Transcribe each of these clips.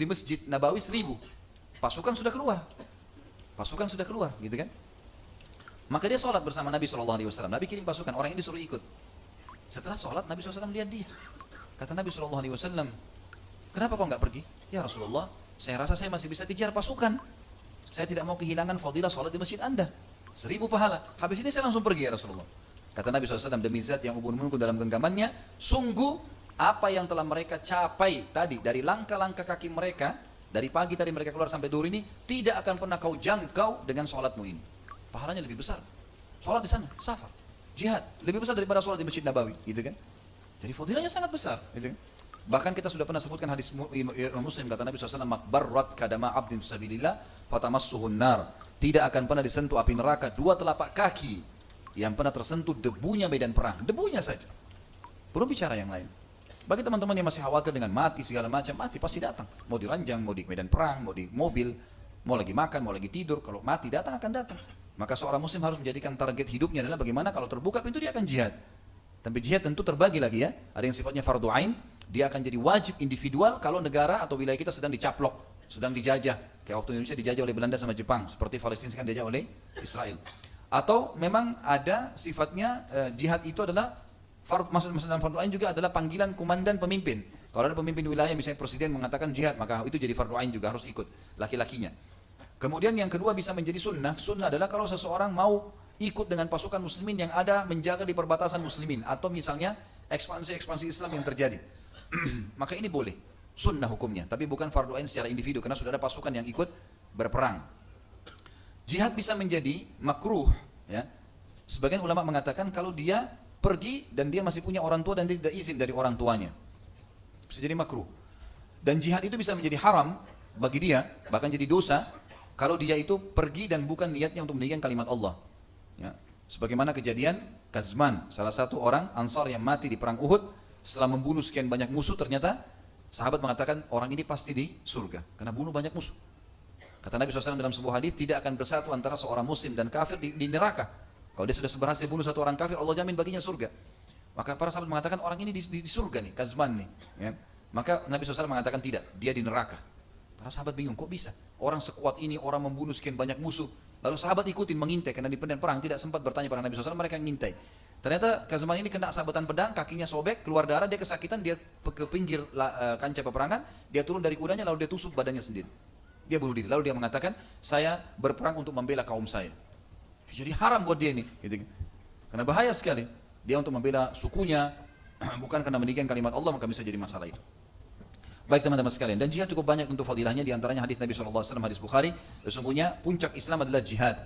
di Masjid Nabawi 1000. Pasukan sudah keluar. Pasukan sudah keluar, gitu kan? Maka dia sholat bersama Nabi SAW. Nabi kirim pasukan, orang ini disuruh ikut. Setelah sholat, Nabi SAW lihat dia. Kata Nabi SAW, kenapa kau nggak pergi? Ya Rasulullah, saya rasa saya masih bisa kejar pasukan. Saya tidak mau kehilangan fadilah sholat di masjid Anda. 1000 pahala. Habis ini saya langsung pergi ya Rasulullah. Kata Nabi SAW, demi zat yang ubun-ubun dalam genggamannya, sungguh apa yang telah mereka capai tadi dari langkah-langkah kaki mereka, dari pagi tadi mereka keluar sampai duhur ini, tidak akan pernah kau jangkau dengan sholatmu ini. Pahalanya lebih besar. Sholat di sana, safar, jihad, lebih besar daripada sholat di Masjid Nabawi, gitu kan? Jadi fadilahnya sangat besar, gitu kan? Bahkan kita sudah pernah sebutkan hadis Muslim, kata Nabi SAW, makbarrat kadama abdin fisabilillah fatamassuhun nar. Tidak akan pernah disentuh api neraka dua telapak kaki yang pernah tersentuh debunya medan perang, debunya saja. Belum bicara yang lain. Bagi teman-teman yang masih khawatir dengan mati segala macam, mati pasti datang. Mau di ranjang, mau di medan perang, mau di mobil, mau lagi makan, mau lagi tidur, kalau mati datang akan datang. Maka seorang muslim harus menjadikan target hidupnya adalah bagaimana kalau terbuka pintu dia akan jihad. Tapi jihad tentu terbagi lagi ya. Ada yang sifatnya fardu ain, dia akan jadi wajib individual kalau negara atau wilayah kita sedang dicaplok, sedang dijajah. Kayak waktu Indonesia dijajah oleh Belanda sama Jepang, seperti Palestina sekarang dijajah oleh Israel. Atau memang ada sifatnya jihad itu adalah maksud dalam fardu ain juga adalah panggilan komandan pemimpin. Kalau ada pemimpin wilayah misalnya presiden mengatakan jihad, maka itu jadi fardu ain juga harus ikut laki-lakinya. Kemudian yang kedua bisa menjadi sunnah. Sunnah adalah kalau seseorang mau ikut dengan pasukan muslimin yang ada menjaga di perbatasan muslimin atau misalnya ekspansi Islam yang terjadi. Maka ini boleh. Sunnah hukumnya, tapi bukan fardu ain secara individu karena sudah ada pasukan yang ikut berperang. Jihad bisa menjadi makruh ya. Sebagian ulama mengatakan kalau dia pergi dan dia masih punya orang tua dan dia tidak izin dari orang tuanya, bisa jadi makruh. Dan jihad itu bisa menjadi haram bagi dia, bahkan jadi dosa kalau dia itu pergi dan bukan niatnya untuk meninggikan kalimat Allah ya. Sebagaimana kejadian Kazman, salah satu orang Ansar yang mati di perang Uhud setelah membunuh sekian banyak musuh, ternyata sahabat mengatakan orang ini pasti di surga karena bunuh banyak musuh. Kata Nabi SAW dalam sebuah hadis, tidak akan bersatu antara seorang muslim dan kafir di neraka. Kalau dia sudah berhasil bunuh satu orang kafir, Allah jamin baginya surga. Maka para sahabat mengatakan orang ini di surga nih, Kazman nih ya. Maka Nabi SAW mengatakan tidak, dia di neraka. Para sahabat bingung, kok bisa? Orang sekuat ini, orang membunuh sekian banyak musuh. Lalu sahabat ikutin mengintai, karena di medan perang tidak sempat bertanya pada Nabi SAW, mereka ngintai. Ternyata Kazman ini kena sabetan pedang, kakinya sobek, keluar darah, dia kesakitan, dia ke pinggir kancah peperangan, dia turun dari kudanya, lalu dia tusuk badannya sendiri. Dia bunuh diri, lalu dia mengatakan, saya berperang untuk membela kaum saya. Jadi haram buat dia ini, gitu. Karena bahaya sekali. Dia untuk membela sukunya, bukan karena meninggikan kalimat Allah, maka bisa jadi masalah itu. Baik teman-teman sekalian, dan jihad cukup banyak untuk fadilahnya, diantaranya hadis Nabi SAW, hadis Bukhari, sesungguhnya puncak Islam adalah jihad.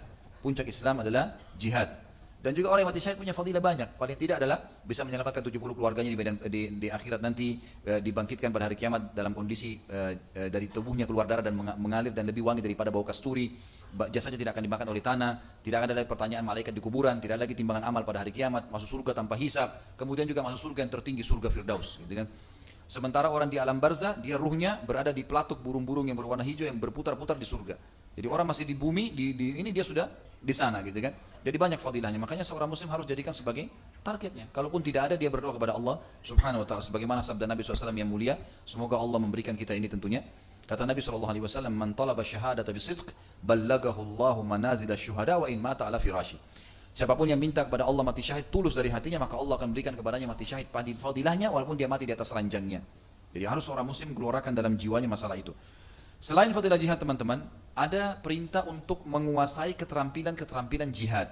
Puncak Islam adalah jihad. Dan juga orang yang mati syahid punya fadilah banyak. Paling tidak adalah bisa menyelamatkan 70 keluarganya di akhirat nanti, dibangkitkan pada hari kiamat dalam kondisi dari tubuhnya keluar darah dan mengalir dan lebih wangi daripada bau kasturi. Jasanya tidak akan dimakan oleh tanah, tidak ada lagi pertanyaan malaikat di kuburan, tidak ada lagi timbangan amal pada hari kiamat, masuk surga tanpa hisab, kemudian juga masuk surga yang tertinggi, surga Firdaus, gitu kan. Sementara orang di alam barzah, dia ruhnya berada di pelatuk burung-burung yang berwarna hijau yang berputar-putar di surga. Jadi orang masih di bumi, ini dia sudah di sana, gitu kan. Jadi banyak fadilahnya. Makanya seorang muslim harus jadikan sebagai targetnya. Kalaupun tidak ada, dia berdoa kepada Allah Subhanahu wa taala sebagaimana sabda Nabi SAW yang mulia, semoga Allah memberikan kita ini tentunya. Kata Nabi SAW, man talaba syahadata bisidq ballagahu Allahu manazil asy-syuhada wa in mata ala firashi. Siapapun yang minta kepada Allah mati syahid tulus dari hatinya, maka Allah akan berikan kepadanya mati syahid fadilahnya walaupun dia mati di atas ranjangnya. Jadi harus seorang muslim keluarkan dalam jiwanya masalah itu. Selain fadilah jihad teman-teman, ada perintah untuk menguasai keterampilan jihad.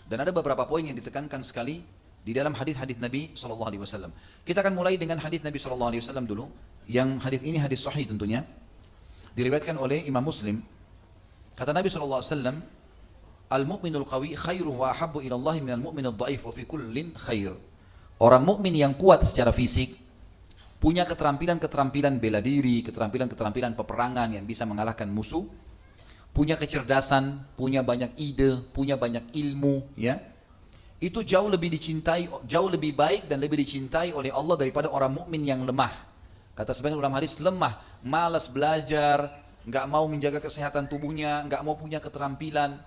Dan ada beberapa poin yang ditekankan sekali di dalam hadis-hadis Nabi SAW. Kita akan mulai dengan hadis Nabi SAW dulu. Yang hadis ini hadis sahih tentunya. Diriwayatkan oleh Imam Muslim. Kata Nabi SAW, Al-mu'minul qawi khairun wa ahabbu ila Allah minal mu'minul dhaif wa fi kullin khair. Orang mukmin yang kuat secara fisik, punya keterampilan bela diri, keterampilan peperangan yang bisa mengalahkan musuh, punya kecerdasan, punya banyak ide, punya banyak ilmu, ya. Itu jauh lebih dicintai, jauh lebih baik dan lebih dicintai oleh Allah daripada orang mukmin yang lemah. Kata sebagian ulama hadis, lemah, malas belajar, nggak mau menjaga kesehatan tubuhnya, nggak mau punya keterampilan.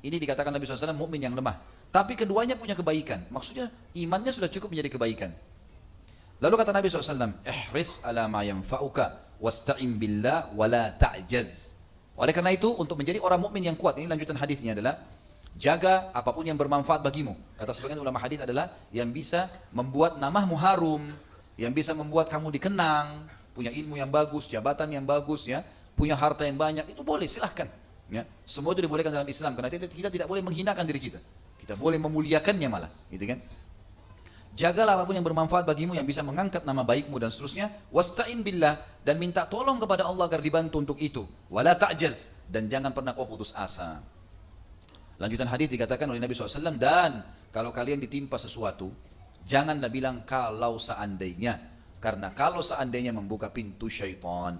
Ini dikatakan Nabi SAW mukmin yang lemah. Tapi keduanya punya kebaikan. Maksudnya imannya sudah cukup menjadi kebaikan. Lalu kata Nabi SAW, ihris ala ma yanfa'uka wasta'in billah wala ta'jaz. Oleh karena itu, untuk menjadi orang mukmin yang kuat, ini lanjutan hadisnya adalah jaga apapun yang bermanfaat bagimu. Kata sebagian ulama hadis adalah yang bisa membuat namamu harum, yang bisa membuat kamu dikenang, punya ilmu yang bagus, jabatan yang bagus, ya, punya harta yang banyak, itu boleh, silahkan. Ya, semua itu dibolehkan dalam Islam karena kita tidak boleh menghinakan diri kita. Kita boleh memuliakannya malah, gitu kan? Jagalah apapun yang bermanfaat bagimu, yang bisa mengangkat nama baikmu dan seterusnya. Wasta'in billah, dan minta tolong kepada Allah agar dibantu untuk itu. Wala ta'jaz, dan jangan pernah kau putus asa. Lanjutan hadis dikatakan oleh Nabi SAW, dan kalau kalian ditimpa sesuatu, janganlah bilang kalau seandainya, karena kalau seandainya membuka pintu syaitan.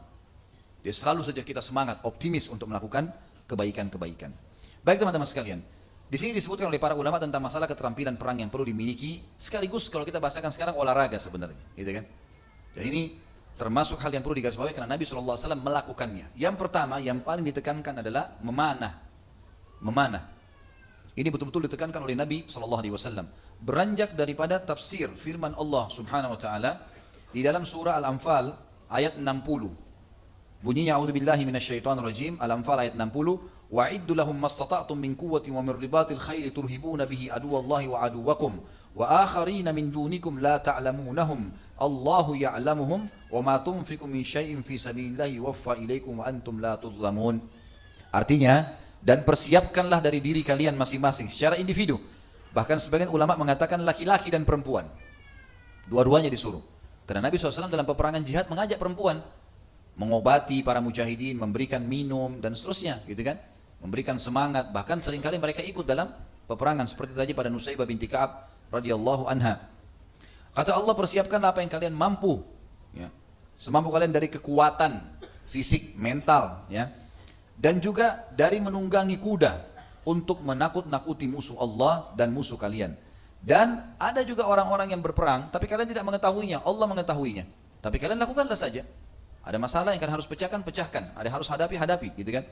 Jadi selalu saja kita semangat, optimis untuk melakukan kebaikan-kebaikan. Baik teman-teman sekalian, di sini disebutkan oleh para ulama tentang masalah keterampilan perang yang perlu dimiliki, sekaligus kalau kita bahasakan sekarang olahraga sebenarnya, gitu kan? Dan ini termasuk hal yang perlu digarisbawahi karena Nabi SAW melakukannya. Yang pertama, yang paling ditekankan adalah memanah. Memanah. Ini betul-betul ditekankan oleh Nabi SAW. Beranjak daripada tafsir firman Allah Subhanahu Wa Taala di dalam surah Al-Anfal ayat 60. Bunyinya a'udzubillahi minasyaitonirrajim, Al-Anfal ayat 60. وَعِدُّ لَهُمْ مَسْتَطَعْتُمْ مِنْ قُوَّةٍ وَمِنْ رِبَاطِ الْخَيْلِ تُرْهِبُونَ بِهِ عَدُوَّ اللَّهِ وَعَدُوَّكُمْ وَآخَرِينَ مِنْ دُونِكُمْ لَا تَعْلَمُونَهُمْ اللَّهُ يَعْلَمُهُمْ وَمَا تُنْفِقُوا مِنْ شَيْءٍ فِي سَبِيلِ اللَّهِ يُوَفَّى إِلَيْكُمْ وَأَنْتُمْ لَا تُظْلَمُونَ. Artinya, dan persiapkanlah dari diri kalian masing-masing secara individu. Bahkan sebagian ulama mengatakan laki-laki dan perempuan. Dua-duanya disuruh. Karena Nabi SAW dalam peperangan jihad mengajak perempuan mengobati para mujahidin, memberikan minum dan seterusnya, gitu kan? Memberikan semangat, bahkan seringkali mereka ikut dalam peperangan seperti tadi pada Nusaybah binti Ka'ab radhiyallahu anha. Kata Allah, persiapkanlah apa yang kalian mampu, ya. Semampu kalian dari kekuatan fisik, mental, ya. Dan juga dari menunggangi kuda untuk menakut-nakuti musuh Allah dan musuh kalian. Dan ada juga orang-orang yang berperang tapi kalian tidak mengetahuinya, Allah mengetahuinya. Tapi kalian lakukanlah saja. Ada masalah yang kalian harus pecahkan, pecahkan. Ada harus hadapi, hadapi, gitu kan?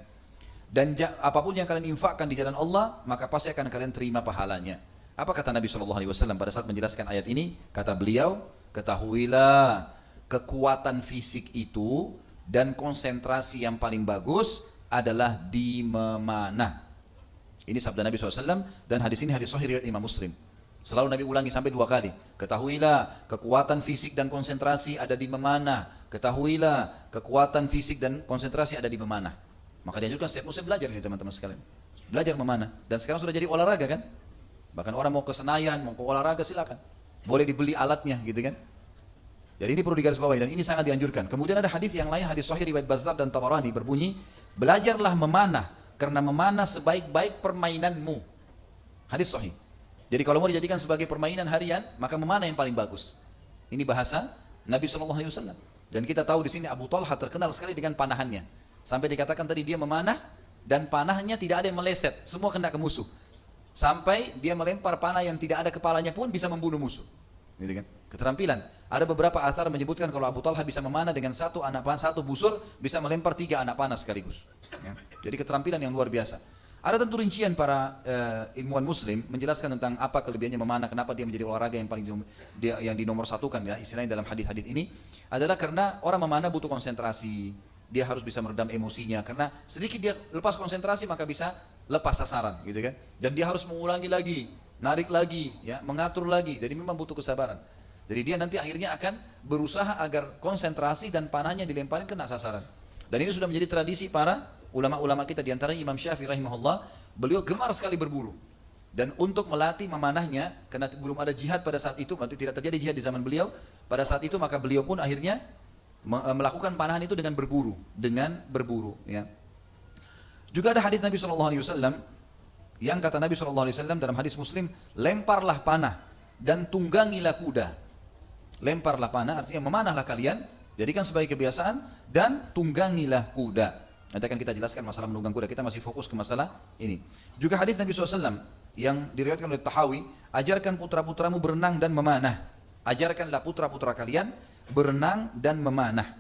Dan apapun yang kalian infakkan di jalan Allah, maka pasti akan kalian terima pahalanya. Apa kata Nabi SAW pada saat menjelaskan ayat ini? Kata beliau, ketahuilah kekuatan fisik itu dan konsentrasi yang paling bagus adalah di memanah. Ini sabda Nabi SAW, dan hadis ini hadis sahih riwayat Imam Muslim. Selalu Nabi ulangi sampai 2 kali. Ketahuilah kekuatan fisik dan konsentrasi ada di memanah. Ketahuilah kekuatan fisik dan konsentrasi ada di memanah. Maka dianjurkan setiap muslim belajar ini teman-teman sekalian. Belajar memanah. Dan sekarang sudah jadi olahraga kan? Bahkan orang mau ke Senayan, mau ke olahraga silakan. Boleh dibeli alatnya gitu kan? Jadi ini perlu digarisbawahi dan ini sangat dianjurkan. Kemudian ada hadis yang lain, hadis sahih riwayat Bazzar dan Tabarani berbunyi, belajarlah memanah karena memanah sebaik-baik permainanmu. Hadis sahih. Jadi kalau mau dijadikan sebagai permainan harian, maka memanah yang paling bagus. Ini bahasa Nabi SAW. Dan kita tahu di sini Abu Talha terkenal sekali dengan panahannya. Sampai dikatakan tadi dia memanah dan panahnya tidak ada yang meleset, semua kena ke musuh. Sampai dia melempar panah yang tidak ada kepalanya pun bisa membunuh musuh. Gitu kan? Keterampilan. Ada beberapa athar menyebutkan kalau Abu Talha bisa memanah dengan satu busur bisa melempar 3 anak panah sekaligus. Ya. Jadi keterampilan yang luar biasa. Ada tentu rincian para ilmuwan muslim menjelaskan tentang apa kelebihannya memanah, kenapa dia menjadi olahraga yang paling yang dinomorsatukan ya istilahnya dalam hadis-hadis ini adalah karena orang memanah butuh konsentrasi, dia harus bisa meredam emosinya karena sedikit dia lepas konsentrasi maka bisa lepas sasaran gitu kan, dan dia harus mengulangi lagi, narik lagi, ya mengatur lagi, jadi memang butuh kesabaran. Jadi dia nanti akhirnya akan berusaha agar konsentrasi dan panahnya dilemparin kena sasaran. Dan ini sudah menjadi tradisi para ulama-ulama kita, diantaranya Imam Syafi'i rahimahullah, beliau gemar sekali berburu. Dan untuk melatih memanahnya, karena belum ada jihad pada saat itu, berarti tidak terjadi jihad di zaman beliau, pada saat itu maka beliau pun akhirnya melakukan panahan itu dengan berburu. Ya. Juga ada hadis Nabi SAW, yang kata Nabi SAW dalam hadis Muslim, lemparlah panah dan tunggangilah kuda. Lemparlah panah, artinya memanahlah kalian, jadikan sebagai kebiasaan, dan tunggangilah kuda. Nanti akan kita jelaskan masalah menunggang kuda, kita masih fokus ke masalah ini. Juga hadis Nabi SAW yang diriwayatkan oleh Tahawi, ajarkan putra-putramu berenang dan memanah. Ajarkanlah putra-putra kalian berenang dan memanah.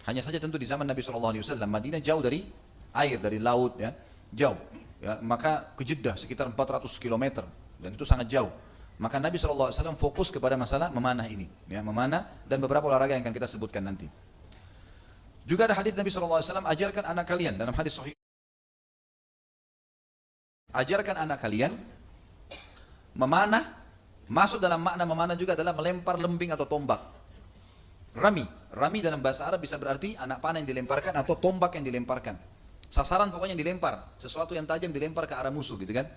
Hanya saja tentu di zaman Nabi SAW, Madinah jauh dari air, dari laut, ya, jauh. Ya, maka ke Jeddah sekitar 400 km, dan itu sangat jauh. Maka Nabi SAW fokus kepada masalah memanah ini, ya, memanah dan beberapa olahraga yang akan kita sebutkan nanti. Juga ada hadis Nabi SAW, ajarkan anak kalian, dalam hadis sahih, ajarkan anak kalian memanah. Masuk dalam makna memanah juga adalah melempar lembing atau tombak. Rami dalam bahasa Arab bisa berarti anak panah yang dilemparkan atau tombak yang dilemparkan. Sasaran pokoknya yang dilempar, sesuatu yang tajam dilempar ke arah musuh gitu kan.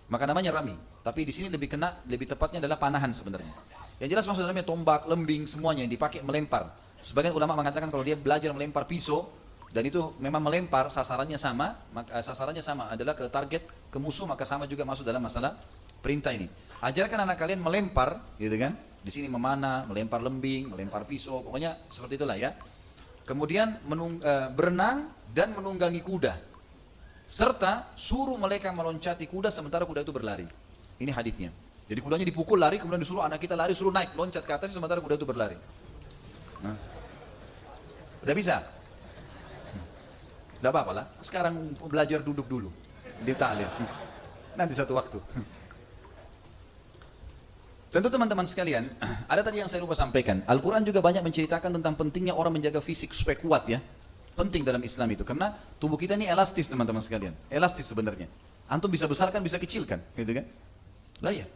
Maka namanya rami. Tapi di sini lebih tepatnya adalah panahan sebenarnya. Yang jelas maksud dalamnya tombak, lembing, semuanya yang dipakai melempar. Sebagian ulama mengatakan kalau dia belajar melempar pisau dan itu memang melempar sasarannya sama, maka sasarannya sama adalah ke target ke musuh, maka sama juga masuk dalam masalah perintah ini. Ajarkan anak kalian melempar, gitu kan? Di sini memanah, melempar lembing, melempar pisau, pokoknya seperti itulah ya. Kemudian berenang dan menunggangi kuda, serta suruh mereka meloncati kuda sementara kuda itu berlari. Ini hadisnya. Jadi kudanya dipukul lari, kemudian disuruh anak kita lari, suruh naik, loncat ke atas sementara kuda itu berlari. Nah. Udah bisa? Tidak apa-apa lah. Sekarang belajar duduk dulu di ta'lim. Nanti satu waktu. Tentu teman-teman sekalian, ada tadi yang saya lupa sampaikan. Al-Quran juga banyak menceritakan tentang pentingnya orang menjaga fisik supaya kuat ya. Penting dalam Islam itu. Karena tubuh kita ini elastis teman-teman sekalian. Elastis sebenarnya. Antum bisa besarkan, bisa kecilkan. Gitu kan? Lah ya.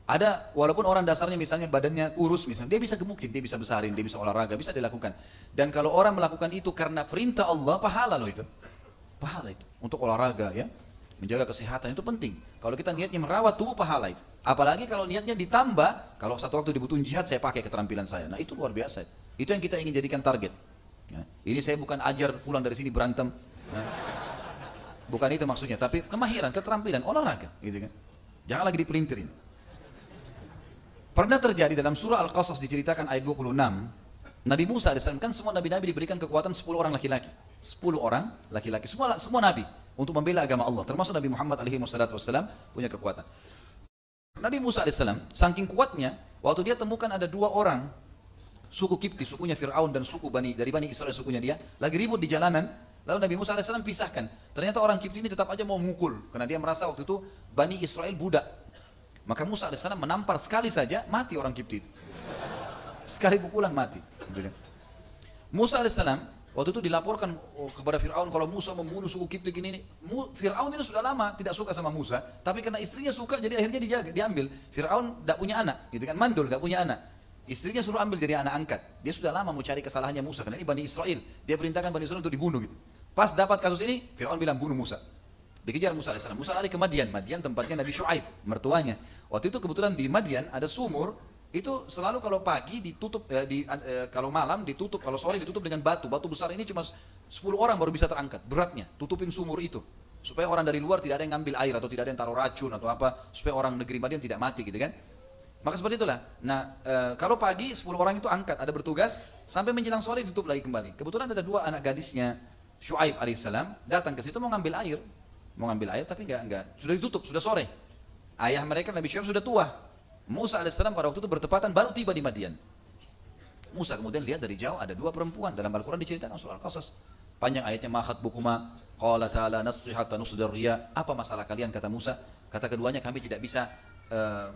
Ada, walaupun orang dasarnya misalnya badannya kurus misalnya, dia bisa gemukin, dia bisa besarin, dia bisa olahraga, bisa dilakukan. Dan kalau orang melakukan itu karena perintah Allah, pahala loh itu. Pahala itu. Untuk olahraga ya. Menjaga kesehatan itu penting. Kalau kita niatnya merawat tubuh, pahala itu. Apalagi kalau niatnya ditambah, kalau satu waktu dibutuhin jihad, saya pakai keterampilan saya. Nah itu luar biasa. Itu yang kita ingin jadikan target. Ya. Ini saya bukan ajar pulang dari sini berantem. Ya. Bukan itu maksudnya, tapi kemahiran, keterampilan, olahraga. Gitu kan. Jangan lagi dipelintirin. Pernah terjadi dalam surah Al-Qasas diceritakan ayat 26. Nabi Musa AS, kan semua nabi-nabi diberikan kekuatan 10 orang laki-laki. 10 orang laki-laki, semua nabi. Untuk membela agama Allah. Termasuk Nabi Muhammad SAW punya kekuatan. Nabi Musa AS, saking kuatnya, waktu dia temukan ada 2 orang, suku Kipti, sukunya Fir'aun dan suku dari Bani Israel, sukunya dia, lagi ribut di jalanan, lalu Nabi Musa AS pisahkan. Ternyata orang Kipti ini tetap aja mau mukul, karena dia merasa waktu itu Bani Israel budak. Maka Musa AS menampar sekali saja, mati orang Kipti itu. Sekali pukulan mati. Musa AS waktu itu dilaporkan kepada Fir'aun kalau Musa membunuh suku Kipti ini. Fir'aun ini sudah lama tidak suka sama Musa, tapi karena istrinya suka jadi akhirnya diambil. Fir'aun tidak punya anak, gitu kan, mandul, tidak punya anak. Istrinya suruh ambil jadi anak angkat. Dia sudah lama mau cari kesalahannya Musa, karena ini Bani Israel. Dia perintahkan Bani Israel untuk dibunuh gitu. Pas dapat kasus ini, Fir'aun bilang bunuh Musa. Dikejar Musa AS. Musa lari ke Madian. Madian tempatnya Nabi Syuaib, mertuanya. Waktu itu kebetulan di Madian ada sumur. Itu selalu kalau pagi ditutup, kalau malam ditutup, kalau sore ditutup dengan batu. Batu besar ini cuma 10 orang baru bisa terangkat. Beratnya, tutupin sumur itu. Supaya orang dari luar tidak ada yang ngambil air atau tidak ada yang taruh racun atau apa. Supaya orang negeri Madian tidak mati gitu kan. Maka seperti itulah. Nah, kalau pagi 10 orang itu angkat, ada bertugas. Sampai menjelang sore ditutup lagi kembali. Kebetulan ada 2 anak gadisnya Syuaib alaihissalam datang ke situ mau ngambil air. Mau ngambil air tapi enggak. Sudah ditutup, sudah sore. Ayah mereka Nabi Syuaib sudah tua. Musa AS pada waktu itu bertepatan baru tiba di Madian. Musa kemudian lihat dari jauh ada 2 perempuan. Dalam Al-Quran diceritakan surah Al-Qasas. Panjang ayatnya, ma khatbukuma qala ta'ala nasqi hatta nusdir riya. Apa masalah kalian, kata Musa? Kata keduanya, kami tidak bisa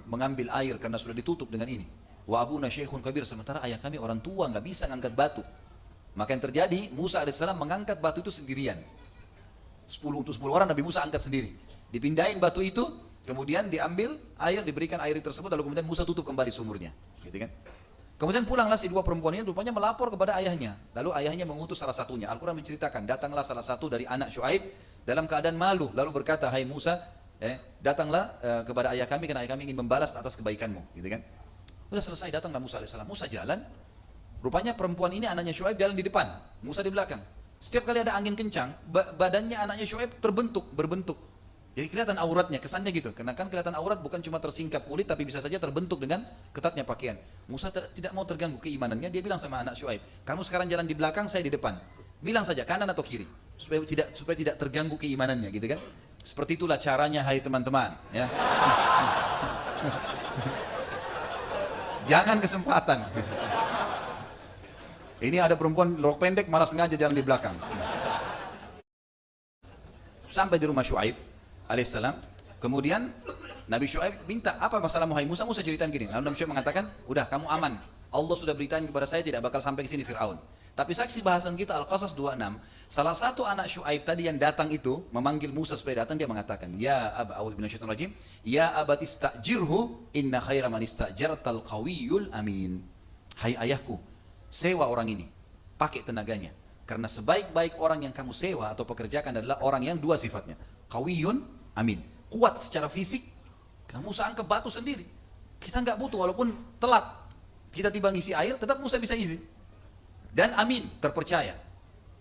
mengambil air karena sudah ditutup dengan ini. Wa abuna syekhun kabir, sementara ayah kami orang tua, nggak bisa ngangkat batu. Maka yang terjadi, Musa AS mengangkat batu itu sendirian. 10 orang Nabi Musa angkat sendiri. Dipindahin batu itu, kemudian diambil air, diberikan air tersebut, lalu kemudian Musa tutup kembali sumurnya, gitu kan? Kemudian pulanglah si 2 perempuan ini, rupanya melapor kepada ayahnya. Lalu ayahnya mengutus salah satunya. Al-Quran menceritakan, datanglah salah satu dari anak Syuaib dalam keadaan malu, lalu berkata, hai Musa, datanglah kepada ayah kami, karena ayah kami ingin membalas atas kebaikanmu, gitu kan? Sudah selesai, datanglah Musa AS. Musa jalan, rupanya perempuan ini anaknya Syuaib jalan di depan, Musa di belakang. Setiap kali ada angin kencang, badannya anaknya Syuaib berbentuk. Jadi kelihatan auratnya, kesannya gitu. Karena kan kelihatan aurat bukan cuma tersingkap kulit, tapi bisa saja terbentuk dengan ketatnya pakaian. Musa tidak mau terganggu keimanannya, dia bilang sama anak Syuaib, kamu sekarang jalan di belakang, saya di depan. Bilang saja kanan atau kiri, supaya tidak terganggu keimanannya, gitu kan? Seperti itulah caranya, hai teman-teman. Ya. Jangan kesempatan. Ini ada perempuan rok pendek malah sengaja jalan di belakang. Sampai di rumah Syuaib alaihissalam. Kemudian Nabi Syuaib minta, apa masalah hai Musa? Musa ceritain gini. Lalu Nabi Syuaib mengatakan, udah kamu aman. Allah sudah beritahu kepada saya tidak bakal sampai ke sini Fir'aun. Tapi saksi bahasan kita Al-Qasas 26, salah satu anak Syuaib tadi yang datang itu memanggil Musa supaya datang, dia mengatakan, "Ya aba a'udzu minasyaitonir rajim, ya abati istajirhu inna khaira man istajartal qawiyul amin." Hai ayahku, sewa orang ini, pakai tenaganya. Karena sebaik-baik orang yang kamu sewa atau pekerjakan adalah orang yang dua sifatnya, qawiyun amin. Kuat secara fisik, karena Musa angkat batu sendiri. Kita nggak butuh, walaupun telat, kita tiba ngisi air, tetap Musa bisa isi. Dan amin, terpercaya.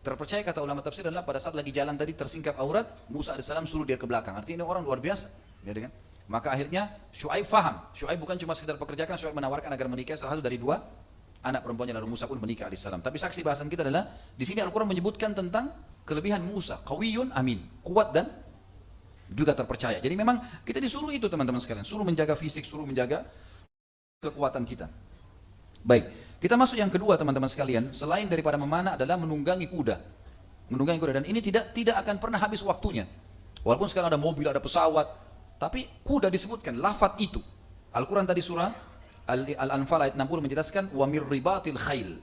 Terpercaya kata ulama tafsir adalah pada saat lagi jalan tadi tersingkap aurat, Musa AS suruh dia ke belakang. Artinya ini orang luar biasa. Ya, kan? Maka akhirnya Syuaib faham. Syuaib bukan cuma sekedar pekerjakan, Syuaib menawarkan agar menikah salah satu dari dua anak perempuannya, lalu Musa pun menikah AS. Tapi saksi bahasan kita adalah, di sini Al-Quran menyebutkan tentang kelebihan Musa. Qawiyun amin, kuat dan juga terpercaya. Jadi memang kita disuruh itu teman-teman sekalian. Suruh menjaga fisik, suruh menjaga kekuatan kita. Baik, kita masuk yang kedua teman-teman sekalian. Selain daripada memanah adalah menunggangi kuda. Menunggangi kuda, dan ini tidak akan pernah habis waktunya. Walaupun sekarang ada mobil, ada pesawat, tapi kuda disebutkan, lafaz itu. Al-Quran tadi surah Al-Anfal ayat 60 menjelaskan wa mir ribatil khail.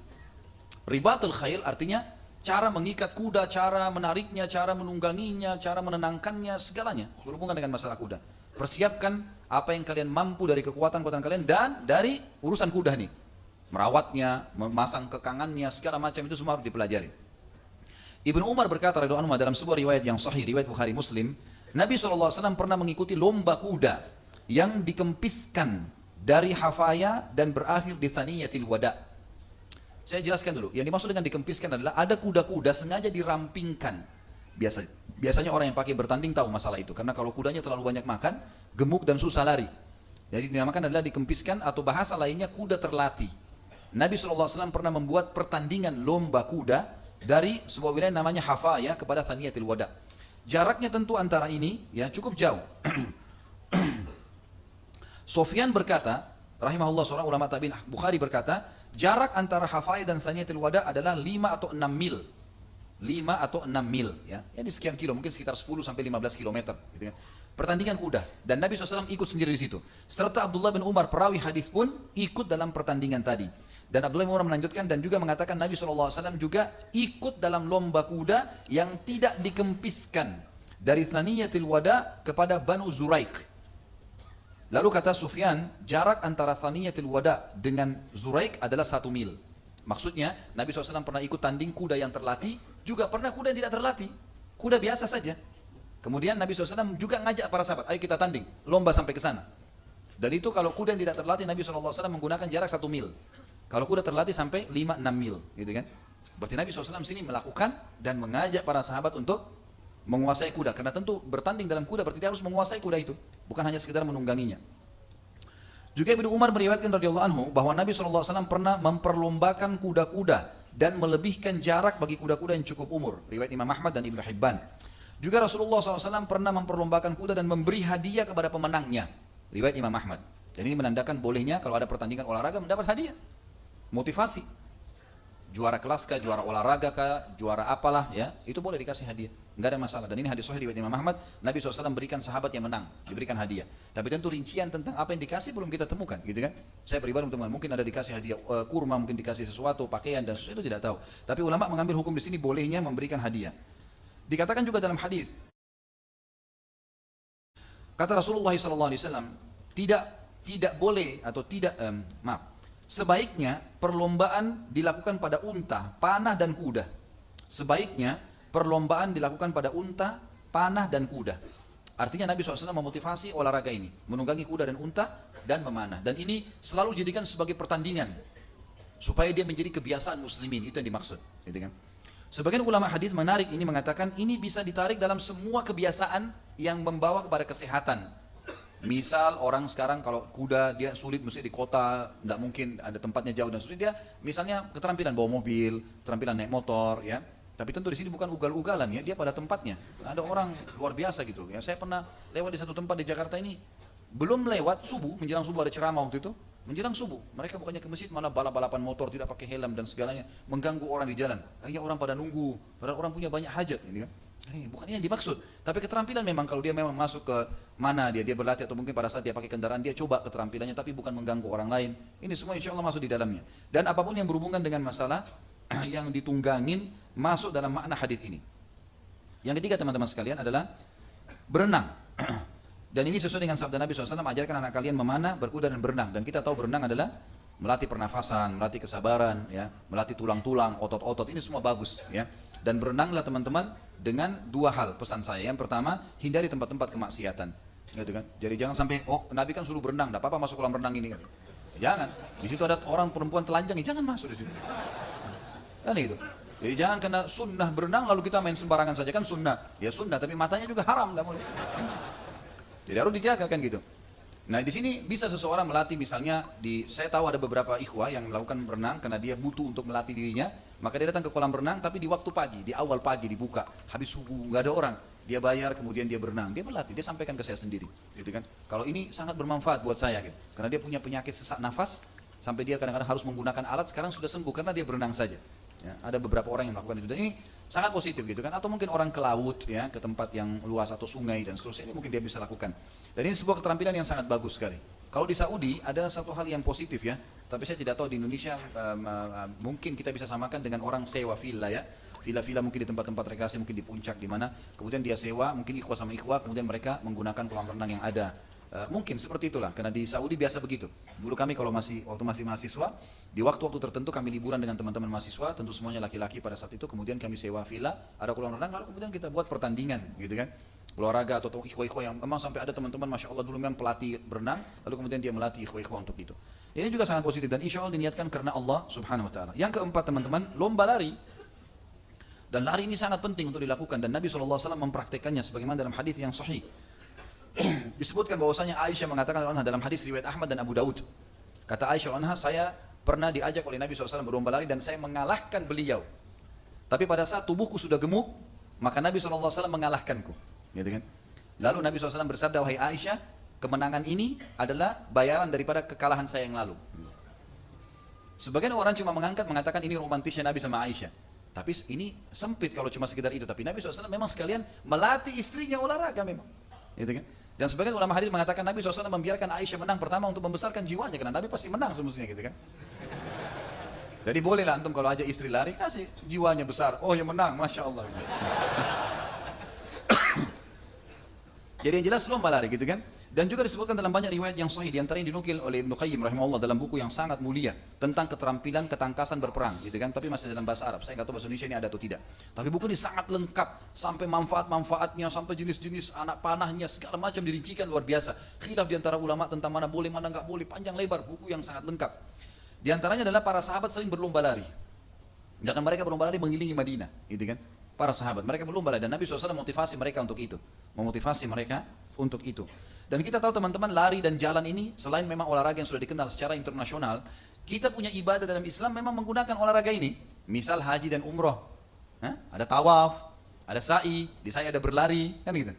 Ribatil khail artinya cara mengikat kuda, cara menariknya, cara menungganginya, cara menenangkannya, segalanya berhubungan dengan masalah kuda. Persiapkan apa yang kalian mampu dari kekuatan-kekuatan kalian dan dari urusan kuda nih. Merawatnya, memasang kekangannya, segala macam itu semua harus dipelajari. Ibnu Umar berkata radhiyallahu anhu dalam sebuah riwayat yang sahih, riwayat Bukhari Muslim, Nabi SAW pernah mengikuti lomba kuda yang dikempiskan dari hafaya dan berakhir di thaniyatil wada. Saya jelaskan dulu, yang dimaksud dengan dikempiskan adalah ada kuda-kuda sengaja dirampingkan. Biasanya orang yang pakai bertanding tahu masalah itu, karena kalau kudanya terlalu banyak makan, gemuk dan susah lari. Jadi dinamakan adalah dikempiskan, atau bahasa lainnya kuda terlatih. Nabi SAW pernah membuat pertandingan lomba kuda dari sebuah wilayah namanya Hafaya kepada Thaniyatil Wada. Jaraknya tentu antara ini ya cukup jauh. Sufyan berkata, rahimahullah, seorang ulama tabi'in, Bukhari berkata, jarak antara Hafaya dan Thaniyatil Wada adalah 5 atau 6 mil. 5 atau 6 mil ya. Ini sekian kilo, mungkin sekitar 10 sampai 15 km gitu kan. Pertandingan kuda, dan Nabi SAW ikut sendiri di situ. Serta Abdullah bin Umar perawi hadis pun ikut dalam pertandingan tadi. Dan Abdullah bin Umar melanjutkan dan juga mengatakan Nabi SAW juga ikut dalam lomba kuda yang tidak dikempiskan dari Thaniyatil Wada kepada Banu Zuraik. Lalu kata Sufyan, jarak antara Thaniyatil Wada dengan Zuraik adalah 1 mil. Maksudnya Nabi SAW pernah ikut tanding kuda yang terlatih, juga pernah kuda yang tidak terlatih, kuda biasa saja. Kemudian Nabi SAW juga ngajak para sahabat, ayo kita tanding, lomba sampai ke sana. Dan itu kalau kuda yang tidak terlatih, Nabi SAW menggunakan jarak 1 mil. Kalau kuda terlatih sampai 5-6 mil, gitu kan? Berarti Nabi SAW sini melakukan dan mengajak para sahabat untuk menguasai kuda. Karena tentu bertanding dalam kuda berarti dia harus menguasai kuda itu, bukan hanya sekedar menungganginya. Juga Ibnu Umar meriwayatkan radhiyallahu anhu bahwa Nabi SAW pernah memperlombakan kuda-kuda dan melebihkan jarak bagi kuda-kuda yang cukup umur. Riwayat Imam Ahmad dan Ibnu Hibban. Juga Rasulullah SAW pernah memperlombakan kuda dan memberi hadiah kepada pemenangnya. Riwayat Imam Ahmad. Jadi ini menandakan bolehnya kalau ada pertandingan olahraga mendapat hadiah. Motivasi. Juara kelas kah, juara olahraga kah, juara apalah ya, itu boleh dikasih hadiah. Enggak ada masalah. Dan ini hadis sahih riwayat Imam Ahmad, Nabi SAW berikan sahabat yang menang, diberikan hadiah. Tapi tentu rincian tentang apa yang dikasih belum kita temukan, gitu kan? Saya pribadi teman, mungkin ada dikasih hadiah kurma, mungkin dikasih sesuatu, pakaian dan sesuatu, itu tidak tahu. Tapi ulama mengambil hukum di sini bolehnya memberikan hadiah. Dikatakan juga dalam hadis, kata Rasulullah SAW, tidak boleh atau tidak sebaiknya perlombaan dilakukan pada unta, panah dan kuda. Sebaiknya perlombaan dilakukan pada unta, panah dan kuda. Artinya Nabi SAW memotivasi olahraga ini, menunggangi kuda dan unta dan memanah. Dan ini selalu dijadikan sebagai pertandingan supaya dia menjadi kebiasaan muslimin, itu yang dimaksud, gitu kan? Sebagian ulama hadis menarik ini, mengatakan ini bisa ditarik dalam semua kebiasaan yang membawa kepada kesehatan. Misal orang sekarang kalau kuda dia sulit, mesti di kota, tidak mungkin ada tempatnya jauh dan sulit, dia misalnya keterampilan bawa mobil, keterampilan naik motor ya. Tapi tentu di sini bukan ugal-ugalan ya, dia pada tempatnya. Ada orang luar biasa gitu ya. Saya pernah lewat di satu tempat di Jakarta ini, belum lewat subuh, menjelang subuh ada ceramah waktu itu. Menjelang subuh, mereka bukannya ke masjid malah balap-balapan motor, tidak pakai helm dan segalanya, mengganggu orang di jalan. Akhirnya orang pada nunggu, padahal orang punya banyak hajat, ini kan? Bukan ini yang dimaksud. Tapi keterampilan memang kalau dia memang masuk ke mana dia berlatih atau mungkin pada saat dia pakai kendaraan dia coba keterampilannya, tapi bukan mengganggu orang lain. Ini semua insya Allah masuk di dalamnya. Dan apapun yang berhubungan dengan masalah yang ditunggangin masuk dalam makna hadis ini. Yang ketiga teman-teman sekalian adalah berenang. Dan ini sesuai dengan sabda Nabi SAW, ajarkan anak kalian memanah, berkuda dan berenang. Dan kita tahu berenang adalah melatih pernafasan, melatih kesabaran, ya, melatih tulang-tulang, otot-otot, ini semua bagus, ya. Dan berenanglah teman-teman dengan dua hal pesan saya. Yang pertama, hindari tempat-tempat kemaksiatan, gitu kan. Jadi jangan sampai, oh Nabi kan suruh berenang, tidak apa-apa masuk kolam renang ini kan. Jangan. Di situ ada orang perempuan telanjang, jangan masuk di situ. Kan itu. Jadi jangan kena sunnah berenang lalu kita main sembarangan saja, kan sunnah. Ya sunnah, tapi matanya juga haram. Jadi harus dijaga kan gitu. Nah di sini bisa seseorang melatih misalnya, saya tahu ada beberapa ikhwah yang melakukan berenang karena dia butuh untuk melatih dirinya, maka dia datang ke kolam renang tapi di waktu pagi, di awal pagi dibuka, habis subuh nggak ada orang, dia bayar kemudian dia berenang, dia melatih, dia sampaikan ke saya sendiri, gitu kan. Kalau ini sangat bermanfaat buat saya, gitu. Karena dia punya penyakit sesak nafas, sampai dia kadang-kadang harus menggunakan alat, sekarang sudah sembuh karena dia berenang saja. Ya, ada beberapa orang yang melakukan itu dan ini sangat positif gitu kan, atau mungkin orang ke laut ya, ke tempat yang luas atau sungai dan seterusnya, ini mungkin dia bisa lakukan. Dan ini sebuah keterampilan yang sangat bagus sekali. Kalau di Saudi ada satu hal yang positif ya, tapi saya tidak tahu di Indonesia mungkin kita bisa samakan dengan orang sewa villa ya. Villa-villa mungkin di tempat-tempat rekreasi, mungkin di puncak di mana, kemudian dia sewa, mungkin ikhwah sama ikhwah, kemudian mereka menggunakan kolam renang yang ada. Mungkin seperti itulah, karena di Saudi biasa begitu. Dulu kami kalau waktu masih mahasiswa, di waktu-waktu tertentu kami liburan dengan teman-teman mahasiswa, tentu semuanya laki-laki pada saat itu, kemudian kami sewa villa, ada kolam renang, lalu kemudian kita buat pertandingan, gitu kan, olahraga atau ikhwah-ikhwah yang memang sampai ada teman-teman, masya Allah dulu memang pelatih berenang, lalu kemudian dia melatih ikhwah-ikhwah untuk itu. Ini juga sangat positif dan insya Allah diniatkan karena Allah Subhanahu Wa Taala. Yang keempat teman-teman, lomba lari. Dan lari ini sangat penting untuk dilakukan dan Nabi SAW mempraktekannya sebagaimana dalam hadis yang sahih. Disebutkan bahwasanya Aisyah mengatakan dalam hadis riwayat Ahmad dan Abu Daud. Kata Aisyah anha, saya pernah diajak oleh Nabi SAW berlomba lari dan saya mengalahkan beliau. Tapi pada saat tubuhku sudah gemuk, maka Nabi SAW mengalahkanku. Gitu kan? Lalu Nabi SAW bersabda, wahai Aisyah, kemenangan ini adalah bayaran daripada kekalahan saya yang lalu. Sebagian orang cuma mengatakan ini romantisnya Nabi sama Aisyah. Tapi ini sempit kalau cuma sekedar itu. Tapi Nabi SAW memang sekalian melatih istrinya olahraga memang. Gitu kan? Dan sebagian ulama hadis mengatakan Nabi SAW membiarkan Aisyah menang pertama untuk membesarkan jiwanya, karena Nabi pasti menang semestinya gitu kan. Jadi bolehlah antum kalau aja istri lari kasih jiwanya besar, oh yang menang, masya Allah. Jadi yang jelas lomba lari gitu kan. Dan juga disebutkan dalam banyak riwayat yang sahih, diantaranya dinukil oleh Ibnu Qayyim rahimahullah dalam buku yang sangat mulia tentang keterampilan ketangkasan berperang gitu kan, tapi masih dalam bahasa Arab. Saya nggak tahu bahasa Indonesia ini ada atau tidak. Tapi buku ini sangat lengkap sampai manfaat-manfaatnya, sampai jenis-jenis anak panahnya, segala macam dirincikan luar biasa. Khilaf diantara ulama tentang mana boleh, mana nggak boleh, panjang lebar, buku yang sangat lengkap. Di antaranya adalah para sahabat sering berlomba lari. Jangan mereka berlomba lari mengelilingi Madinah, gitu kan? Para sahabat mereka berlomba lari dan Nabi SAW motivasi mereka untuk itu, memotivasi mereka untuk itu. Dan kita tahu teman-teman, lari dan jalan ini selain memang olahraga yang sudah dikenal secara internasional, kita punya ibadah dalam Islam memang menggunakan olahraga ini. Misal haji dan umroh, ada tawaf, ada sa'i, di sa'i ada berlari, kan gitu.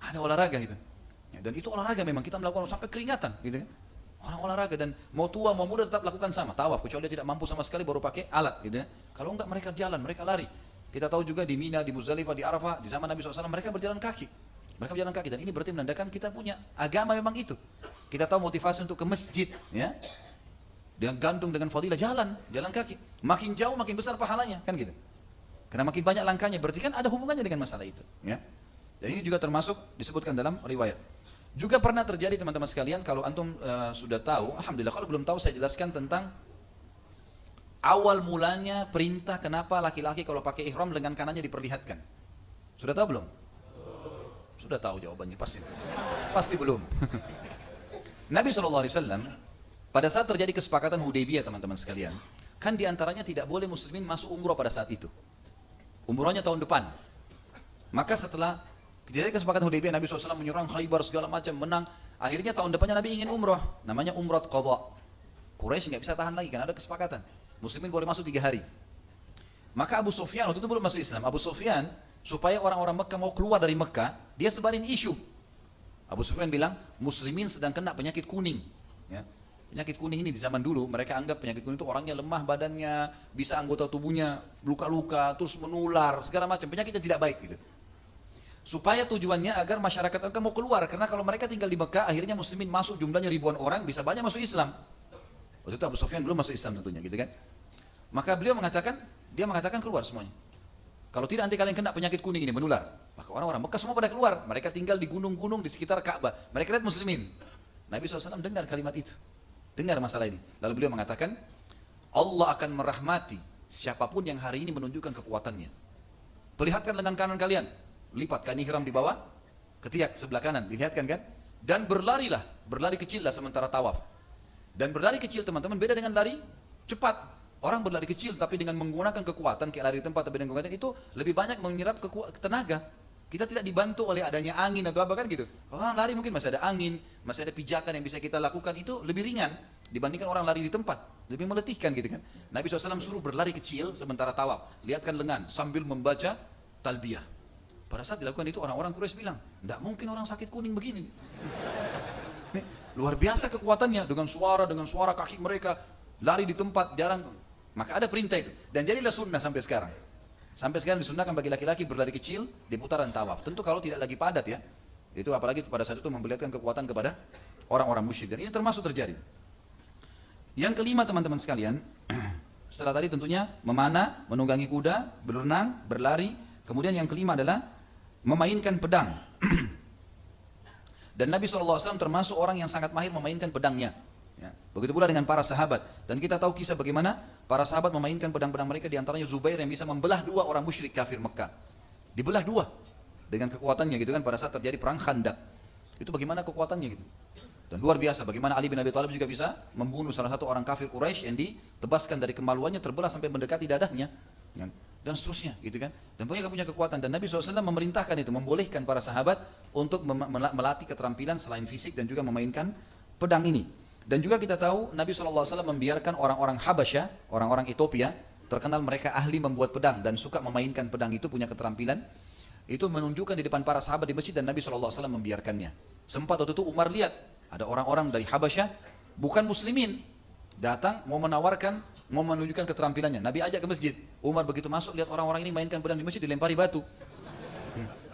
Ada olahraga gitu. Ya, dan itu olahraga memang kita melakukan sampai keringatan, gitu kan. Orang olahraga dan mau tua mau muda tetap lakukan sama tawaf, kecuali dia tidak mampu sama sekali baru pakai alat, gitu ya. Kalau enggak mereka jalan, mereka lari. Kita tahu juga di Mina, di Muzdalifah, di Arafah, di zaman Nabi SAW mereka berjalan kaki. Mereka berjalan kaki dan ini berarti menandakan kita punya agama memang itu. Kita tahu motivasi untuk ke masjid, ya. Dengan gantung dengan fadilah jalan kaki. Makin jauh makin besar pahalanya, kan gitu. Karena makin banyak langkahnya, berarti kan ada hubungannya dengan masalah itu, ya. Dan ini juga termasuk disebutkan dalam riwayat. Juga pernah terjadi teman-teman sekalian, kalau antum sudah tahu, alhamdulillah. Kalau belum tahu saya jelaskan tentang awal mulanya perintah kenapa laki-laki kalau pakai ihram lengan kanannya diperlihatkan. Sudah tahu belum? Sudah tahu jawabannya pasti belum. Nabi SAW pada saat terjadi kesepakatan Hudaybiyah teman-teman sekalian, kan diantaranya tidak boleh muslimin masuk umroh pada saat itu. Umrohnya tahun depan. Maka setelah terjadi kesepakatan Hudaybiyah, Nabi SAW menyerang Khaybar segala macam, menang. Akhirnya tahun depannya Nabi ingin umroh, namanya umrah qadha. Quraisy nggak bisa tahan lagi karena ada kesepakatan. Muslimin boleh masuk 3 hari. Maka Abu Sufyan waktu itu belum masuk Islam. Abu Sufyan supaya orang-orang Mekah mau keluar dari Mekah, dia sebarin isu. Abu Sufyan bilang, muslimin sedang kena penyakit kuning. Ya. Penyakit kuning ini di zaman dulu, mereka anggap penyakit kuning itu orangnya lemah badannya, bisa anggota tubuhnya luka-luka, terus menular, segala macam. Penyakitnya tidak baik gitu. Supaya tujuannya agar masyarakat Mekah mau keluar, karena kalau mereka tinggal di Mekah, akhirnya muslimin masuk jumlahnya ribuan orang, bisa banyak masuk Islam. Waktu itu Abu Sufyan belum masuk Islam tentunya gitu kan. Maka beliau mengatakan, Dia mengatakan keluar semuanya. Kalau tidak nanti kalian kena penyakit kuning ini menular. Maka orang-orang Mekah semua pada keluar. Mereka tinggal di gunung-gunung di sekitar Ka'bah. Mereka lihat muslimin. Nabi SAW dengar kalimat itu. Dengar masalah ini. Lalu beliau mengatakan, Allah akan merahmati siapapun yang hari ini menunjukkan kekuatannya. Perlihatkan lengan kanan kalian. Lipat kain ihram di bawah. Ketiak sebelah kanan. Dilihatkan kan? Dan berlarilah. Berlari kecil lah sementara tawaf. Dan berlari kecil teman-teman beda dengan lari cepat. Orang berlari kecil tapi dengan menggunakan kekuatan, kayak lari di tempat tapi dengan kekuatan itu lebih banyak menyerap tenaga. Kita tidak dibantu oleh adanya angin atau apa kan gitu. Kalau orang lari mungkin masih ada angin, masih ada pijakan yang bisa kita lakukan, itu lebih ringan dibandingkan orang lari di tempat. Lebih meletihkan gitu kan. Nabi SAW suruh berlari kecil sementara tawaf. Lihatkan lengan sambil membaca talbiyah. Pada saat dilakukan itu orang-orang Quraisy bilang, tidak mungkin orang sakit kuning begini. Nih, luar biasa kekuatannya dengan suara kaki mereka lari di tempat jarang. Maka ada perintah itu dan jadilah sunnah sampai sekarang. Sampai sekarang disunnahkan bagi laki-laki berlari kecil di putaran tawaf. Tentu kalau tidak lagi padat ya. Itu apalagi pada saat itu memperlihatkan kekuatan kepada orang-orang musyrik. Dan ini termasuk terjadi. Yang kelima teman-teman sekalian, setelah tadi tentunya memanah, menunggangi kuda, berenang, berlari. Kemudian yang kelima adalah memainkan pedang. Dan Nabi SAW termasuk orang yang sangat mahir memainkan pedangnya. Ya. Begitu pula dengan para sahabat. Dan kita tahu kisah bagaimana para sahabat memainkan pedang-pedang mereka, diantaranya Zubair yang bisa membelah dua orang musyrik kafir Mekah. Dibelah dua dengan kekuatannya gitu kan pada saat terjadi perang Khandaq. Itu bagaimana kekuatannya gitu. Dan luar biasa bagaimana Ali bin Abi Thalib juga bisa membunuh salah satu orang kafir Quraisy yang ditebaskan dari kemaluannya, terbelah sampai mendekati dadahnya. Dan seterusnya gitu kan. Dan punya kekuatan. Dan Nabi SAW memerintahkan itu, membolehkan para sahabat untuk melatih keterampilan selain fisik dan juga memainkan pedang ini. Dan juga kita tahu Nabi SAW membiarkan orang-orang Habasyah, orang-orang Ethiopia, terkenal mereka ahli membuat pedang dan suka memainkan pedang itu, punya keterampilan. Itu menunjukkan di depan para sahabat di masjid dan Nabi SAW membiarkannya. Sempat waktu itu Umar lihat, ada orang-orang dari Habasyah, bukan muslimin, datang mau menawarkan, mau menunjukkan keterampilannya. Nabi ajak ke masjid. Umar begitu masuk, lihat orang-orang ini mainkan pedang di masjid, dilempari batu.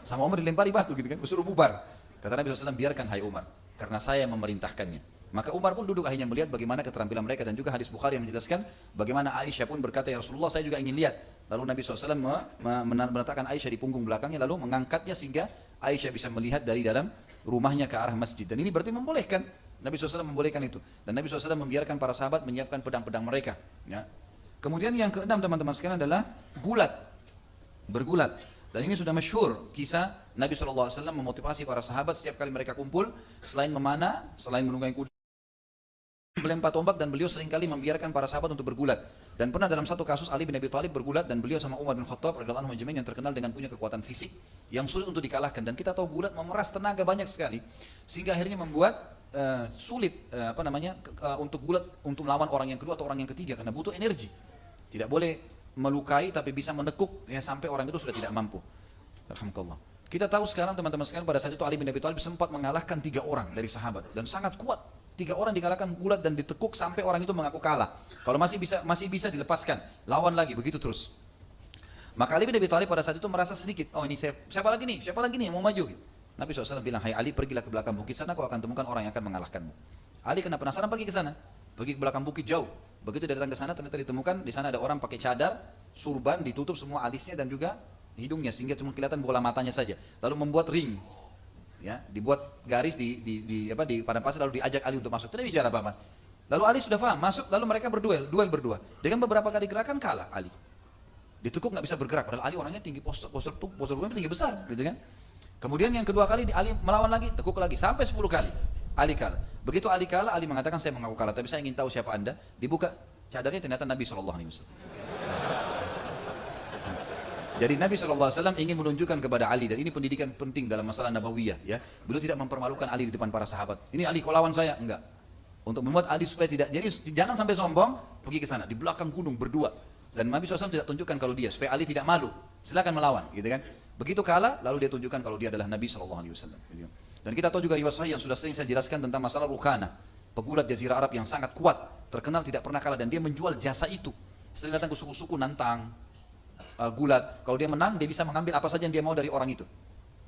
Sama Umar dilempari batu gitu kan, suruh bubar. Kata Nabi SAW, biarkan hai Umar, karena saya yang memerintahkannya. Maka Umar pun duduk akhirnya melihat bagaimana keterampilan mereka. Dan juga hadis Bukhari yang menjelaskan bagaimana Aisyah pun berkata, ya Rasulullah saya juga ingin lihat. Lalu Nabi SAW meletakkan Aisyah di punggung belakangnya, lalu mengangkatnya sehingga Aisyah bisa melihat dari dalam rumahnya ke arah masjid. Dan ini berarti membolehkan, Nabi SAW membolehkan itu. Dan Nabi SAW membiarkan para sahabat menyiapkan pedang-pedang mereka ya. Kemudian yang keenam teman-teman sekalian adalah gulat, bergulat. Dan ini sudah masyhur kisah Nabi SAW memotivasi para sahabat setiap kali mereka kumpul, selain memanah, selain menunggangi kuda, melempar tombak, dan beliau seringkali membiarkan para sahabat untuk bergulat. Dan pernah dalam satu kasus Ali bin Abi Thalib bergulat dan beliau sama Umar bin Khattab radhiyallahu anhu yang terkenal dengan punya kekuatan fisik yang sulit untuk dikalahkan. Dan kita tahu gulat memeras tenaga banyak sekali sehingga akhirnya membuat sulit untuk gulat untuk melawan orang yang kedua atau orang yang ketiga karena butuh energi. Tidak boleh melukai tapi bisa menekuk ya sampai orang itu sudah tidak mampu. Alhamdulillah. Kita tahu sekarang teman-teman sekalian pada saat itu Ali bin Abi Thalib sempat mengalahkan 3 orang dari sahabat dan sangat kuat. 3 orang dikalahkan gulat dan ditekuk sampai orang itu mengaku kalah. Kalau masih bisa dilepaskan, lawan lagi, begitu terus. Maka Ali bin Abi Thalib pada saat itu merasa sedikit, oh ini siapa lagi nih yang mau maju? Nabi SAW bilang, hai Ali, pergilah ke belakang bukit sana, kau akan temukan orang yang akan mengalahkanmu. Ali kena penasaran, pergi ke sana, pergi ke belakang bukit jauh. Begitu dia datang ke sana, ternyata ditemukan di sana ada orang pakai cadar, surban, ditutup semua alisnya dan juga hidungnya sehingga cuma kelihatan bola matanya saja. Lalu membuat ring. Ya, dibuat garis di padang pasir lalu diajak Ali untuk masuk. Tidak bicara apa-apa. Lalu Ali sudah paham, masuk lalu mereka duel berdua. Dengan beberapa kali gerakan kalah Ali. Ditekuk nggak bisa bergerak padahal Ali orangnya tinggi, postur tubuhnya tinggi besar, gitu kan. Kemudian yang kedua kali Ali melawan lagi, tekuk lagi sampai 10 kali. Ali kalah. Begitu Ali kalah, Ali mengatakan saya mengaku kalah, tapi saya ingin tahu siapa Anda. Dibuka cadarnya ternyata Nabi SAW. Jadi Nabi SAW ingin menunjukkan kepada Ali, dan ini pendidikan penting dalam masalah Nabawiyah ya. Beliau tidak mempermalukan Ali di depan para sahabat. Ini Ali kau lawan saya, enggak. Untuk membuat Ali supaya tidak, jadi jangan sampai sombong, pergi ke sana di belakang gunung berdua. Dan Nabi SAW tidak tunjukkan kalau dia, supaya Ali tidak malu. Silakan melawan, gitu kan. Begitu kalah, lalu dia tunjukkan kalau dia adalah Nabi SAW. Dan kita tahu juga riwayat sahih yang sudah sering saya jelaskan tentang masalah Rukana, pegulat Jazirah Arab yang sangat kuat, terkenal tidak pernah kalah, dan dia menjual jasa itu. Sering datang ke suku-suku nantang gulat, kalau dia menang dia bisa mengambil apa saja yang dia mau dari orang itu.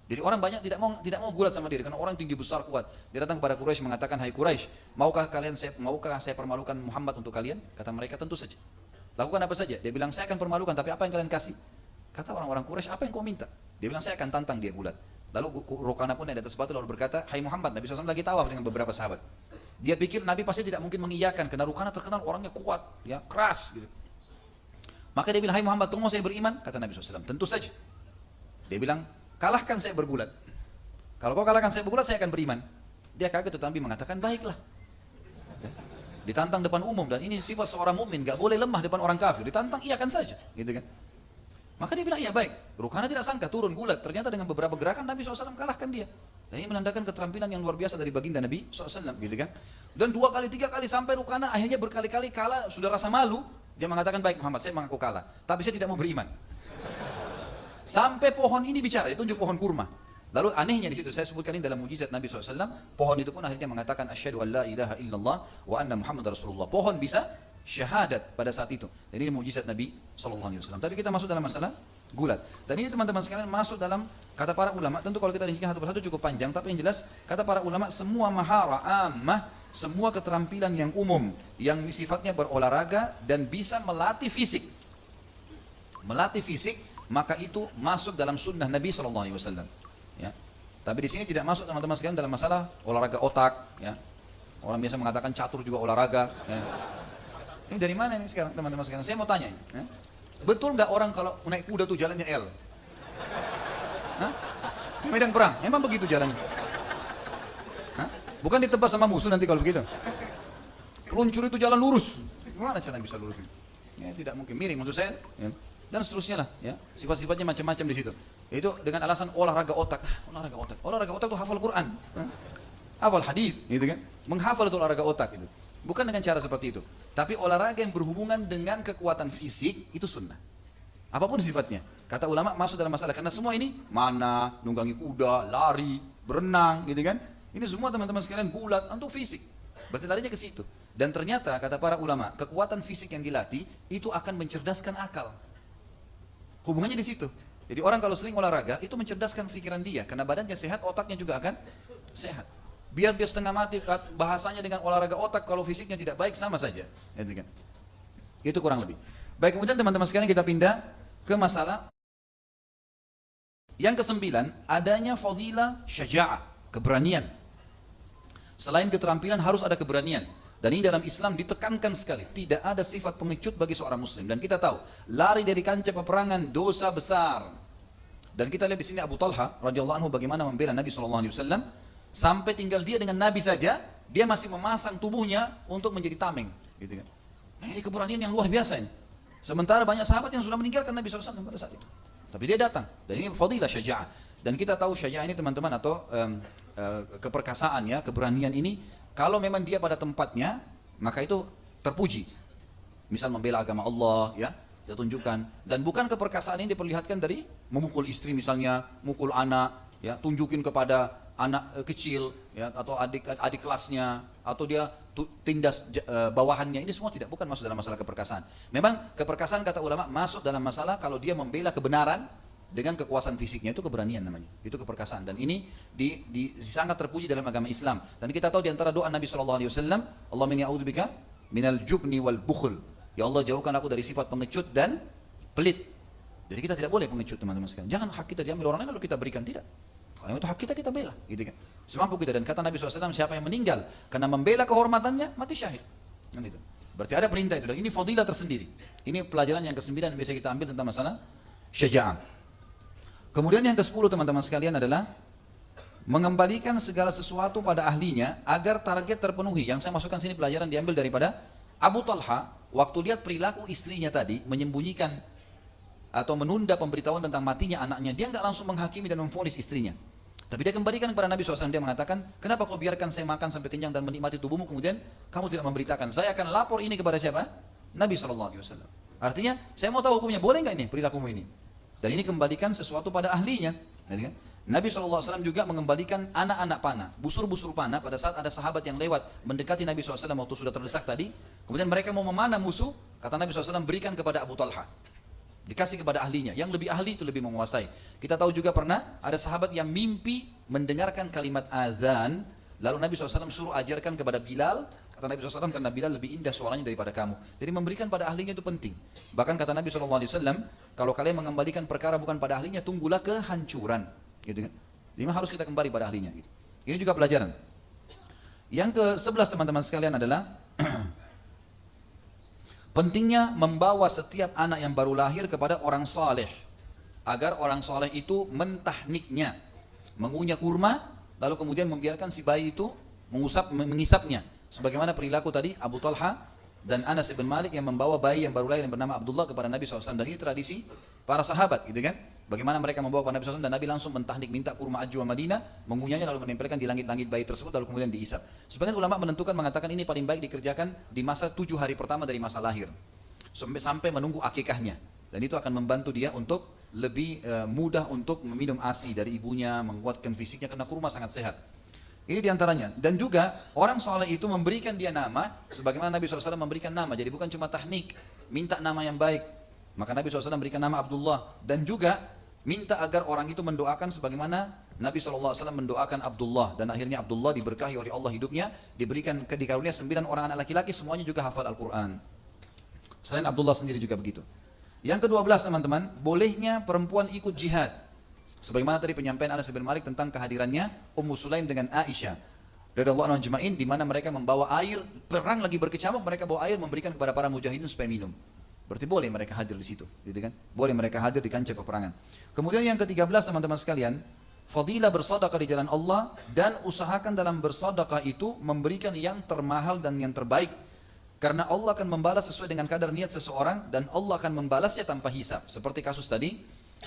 Jadi orang banyak tidak mau gulat sama dia karena orang tinggi besar kuat. Dia datang kepada Quraisy mengatakan, hai Quraisy, maukah saya permalukan Muhammad untuk kalian? Kata mereka, tentu saja. lakukan apa saja. Dia bilang, saya akan permalukan, tapi apa yang kalian kasih? Kata orang-orang Quraisy, apa yang kau minta? Dia bilang, saya akan tantang dia gulat. Lalu Rukana pun naik di atas batu lalu berkata, hai Muhammad, Nabi SAW lagi tawaf dengan beberapa sahabat. Dia pikir Nabi pasti tidak mungkin mengiyakan, karena Rukana terkenal orangnya kuat, ya keras gitu. Maka dia bilang, hai Muhammad, kau mau saya beriman? Kata Nabi SAW, tentu saja. Dia bilang, kalahkan saya bergulat. Kalau kau kalahkan saya bergulat, saya akan beriman. Dia kaget tetapi mengatakan, baiklah. Ya. Ditantang depan umum, dan ini sifat seorang mukmin, gak boleh lemah depan orang kafir. Ditantang, iyakan saja, gitu kan. Maka dia bilang, iya baik. Rukana tidak sangka turun gulat. Ternyata dengan beberapa gerakan Nabi SAW kalahkan dia. Dan ini menandakan keterampilan yang luar biasa dari baginda Nabi SAW, gitu kan. Dan 2 kali, 3 kali sampai Rukana akhirnya berkali-kali kalah, sudah rasa malu. Dia mengatakan, baik Muhammad, saya mengaku kalah. Tapi saya tidak mau beriman. Sampai pohon ini bicara, ditunjuk pohon kurma. Lalu anehnya di situ, saya sebutkan ini dalam mujizat Nabi SAW, pohon itu pun akhirnya mengatakan, asyhadu an la ilaha illallah wa anna Muhammad Rasulullah. Pohon bisa syahadat pada saat itu. Dan ini mujizat Nabi SAW. Tapi kita masuk dalam masalah gulat. Dan ini teman-teman sekalian masuk dalam kata para ulama. Tentu kalau kita rinci satu persatu cukup panjang, tapi yang jelas kata para ulama, semua mahara ammah, semua keterampilan yang umum, yang sifatnya berolahraga dan bisa melatih fisik. Melatih fisik, maka itu masuk dalam sunnah Nabi SAW. Ya. Tapi di sini tidak masuk teman-teman sekalian dalam masalah olahraga otak. Ya. Orang biasa mengatakan catur juga olahraga. Ya. Ini dari mana ini sekarang teman-teman sekalian? Saya mau tanya. Ya. Betul nggak orang kalau naik kuda tuh jalannya L? Hah? Di medan perang, memang begitu jalannya. Hah? Bukan ditebas sama musuh nanti kalau begitu. Luncur itu jalan lurus. Gimana cara bisa lurus? Ya, tidak mungkin, miring maksud saya. Ya. Dan seterusnya lah, ya. Sifat-sifatnya macam-macam di situ. Itu dengan alasan olahraga otak. Olahraga otak. Olahraga otak itu hafal Quran, hafal hadis, gitu kan? Menghafal itu olahraga otak itu. Bukan dengan cara seperti itu. Tapi olahraga yang berhubungan dengan kekuatan fisik itu sunnah. Apapun sifatnya. Kata ulama masuk dalam masalah karena semua ini mana, nunggangi kuda, lari, berenang, gitu kan? Ini semua teman-teman sekalian gulat untuk fisik. Berarti larinya ke situ. Dan ternyata kata para ulama, kekuatan fisik yang dilatih itu akan mencerdaskan akal. Hubungannya di situ. Jadi orang kalau sering olahraga itu mencerdaskan pikiran dia karena badannya sehat, otaknya juga akan sehat. Biar dia setengah mati bahasanya dengan olahraga otak kalau fisiknya tidak baik sama saja. Itu kurang lebih. Baik, kemudian teman-teman sekalian kita pindah ke masalah yang kesembilan, adanya fadilah syaja'ah, keberanian. Selain keterampilan harus ada keberanian. Dan ini dalam Islam ditekankan sekali, tidak ada sifat pengecut bagi seorang muslim. Dan kita tahu, lari dari kancah peperangan dosa besar. Dan kita lihat di sini Abu Talha radhiyallahu anhu bagaimana membela Nabi SAW, sampai tinggal dia dengan Nabi saja, dia masih memasang tubuhnya untuk menjadi tameng, gitu kan. Nah, ini keberanian yang luar biasa ini. Sementara banyak sahabat yang sudah meninggalkan Nabi SAW pada saat itu. Tapi dia datang, dan ini fadilah syaja'ah. Dan kita tahu syaja'ah ini teman-teman atau keperkasaan ya, keberanian ini, kalau memang dia pada tempatnya, maka itu terpuji. Misal membela agama Allah, ya, dia tunjukkan. Dan bukan keperkasaan ini diperlihatkan dari memukul istri misalnya, mukul anak, ya, tunjukin kepada anak kecil, ya, atau adik kelasnya, atau dia tindas bawahannya. Ini semua bukan masuk dalam masalah keperkasaan. Memang keperkasaan kata ulama masuk dalam masalah kalau dia membela kebenaran dengan kekuasaan fisiknya, itu keberanian namanya, itu keperkasaan. Dan ini sangat terpuji dalam agama Islam. Dan kita tahu di antara doa Nabi SAW, Allahumma inni a'udzubika minal jubni wal bukhl. Ya Allah, jauhkan aku dari sifat pengecut dan pelit. Jadi kita tidak boleh pengecut teman-teman sekalian. Jangan hak kita diambil orang lain lalu kita berikan, tidak. Kalau itu hak kita, kita bela, gitu kan. Semampu kita. Dan kata Nabi SAW, siapa yang meninggal karena membela kehormatannya, mati syahid. Kan itu. Berarti ada perintah itu. Dan ini fadilah tersendiri. Ini pelajaran yang ke-9 yang bisa kita ambil tentang masalah syaja'ah. Kemudian yang ke-10 teman-teman sekalian adalah mengembalikan segala sesuatu pada ahlinya agar target terpenuhi. Yang saya masukkan sini pelajaran diambil daripada Abu Talha, waktu lihat perilaku istrinya tadi menyembunyikan atau menunda pemberitahuan tentang matinya anaknya, dia nggak langsung menghakimi dan memvonis istrinya. Tapi dia kembalikan kepada Nabi SAW, dia mengatakan, kenapa kau biarkan saya makan sampai kenyang dan menikmati tubuhmu, kemudian kamu tidak memberitakan? Saya akan lapor ini kepada siapa? Nabi SAW. Artinya, saya mau tahu hukumnya, boleh nggak ini perilakumu ini? Dan ini kembalikan sesuatu pada ahlinya. Nabi SAW juga mengembalikan anak-anak panah, busur-busur panah pada saat ada sahabat yang lewat mendekati Nabi SAW waktu sudah terdesak tadi. Kemudian mereka mau memanah musuh, kata Nabi SAW berikan kepada Abu Talha. Dikasih kepada ahlinya, yang lebih ahli itu lebih menguasai. Kita tahu juga pernah ada sahabat yang mimpi mendengarkan kalimat azan, lalu Nabi SAW suruh ajarkan kepada Bilal Kata Nabi SAW, karena Bilal lebih indah suaranya daripada kamu. Jadi memberikan pada ahlinya itu penting. Bahkan kata Nabi SAW, kalau kalian mengembalikan perkara bukan pada ahlinya, tunggulah kehancuran. Gitu kan? Jadi harus kita kembali pada ahlinya. Gitu. Ini juga pelajaran. Yang ke-11 teman-teman sekalian adalah pentingnya membawa setiap anak yang baru lahir kepada orang saleh, agar orang saleh itu mentahniknya, mengunyah kurma, lalu kemudian membiarkan si bayi itu mengisapnya. Sebagaimana perilaku tadi Abu Talha dan Anas bin Malik yang membawa bayi yang baru lahir yang bernama Abdullah kepada Nabi SAW. Dan ini tradisi para sahabat, gitu kan? Bagaimana mereka membawa kepada Nabi SAW dan Nabi langsung mentahnik, minta kurma ajwa Madinah, mengunyahnya lalu menempelkan di langit-langit bayi tersebut, lalu kemudian diisap. Sebagian ulama menentukan mengatakan ini paling baik dikerjakan di masa 7 hari pertama dari masa lahir, sampai menunggu akikahnya. Dan itu akan membantu dia untuk lebih mudah untuk meminum ASI dari ibunya, menguatkan fisiknya, karena kurma sangat sehat. Ini diantaranya. Dan juga orang soleh itu memberikan dia nama, sebagaimana Nabi SAW memberikan nama. Jadi bukan cuma tahnik, minta nama yang baik. Maka Nabi SAW memberikan nama Abdullah. Dan juga minta agar orang itu mendoakan sebagaimana Nabi SAW mendoakan Abdullah. Dan akhirnya Abdullah diberkahi oleh Allah hidupnya, diberikan dikarunia 9 orang anak laki-laki, semuanya juga hafal Al-Quran. Selain Abdullah sendiri juga begitu. Yang ke-12 teman-teman, bolehnya perempuan ikut jihad. Sebagaimana tadi penyampaian Anas bin Malik tentang kehadirannya Ummu Sulaim dengan Aisyah radhiyallahu anha ajma'in, di mana mereka membawa air, perang lagi berkecamuk, mereka bawa air memberikan kepada para mujahidin supaya minum. Berarti boleh mereka hadir di situ, gitu kan? Boleh mereka hadir di kancah peperangan. Kemudian yang ke-13 teman-teman sekalian, fadilah bersedekah di jalan Allah, dan usahakan dalam bersedekah itu memberikan yang termahal dan yang terbaik. Karena Allah akan membalas sesuai dengan kadar niat seseorang, dan Allah akan membalasnya tanpa hisab. Seperti kasus tadi,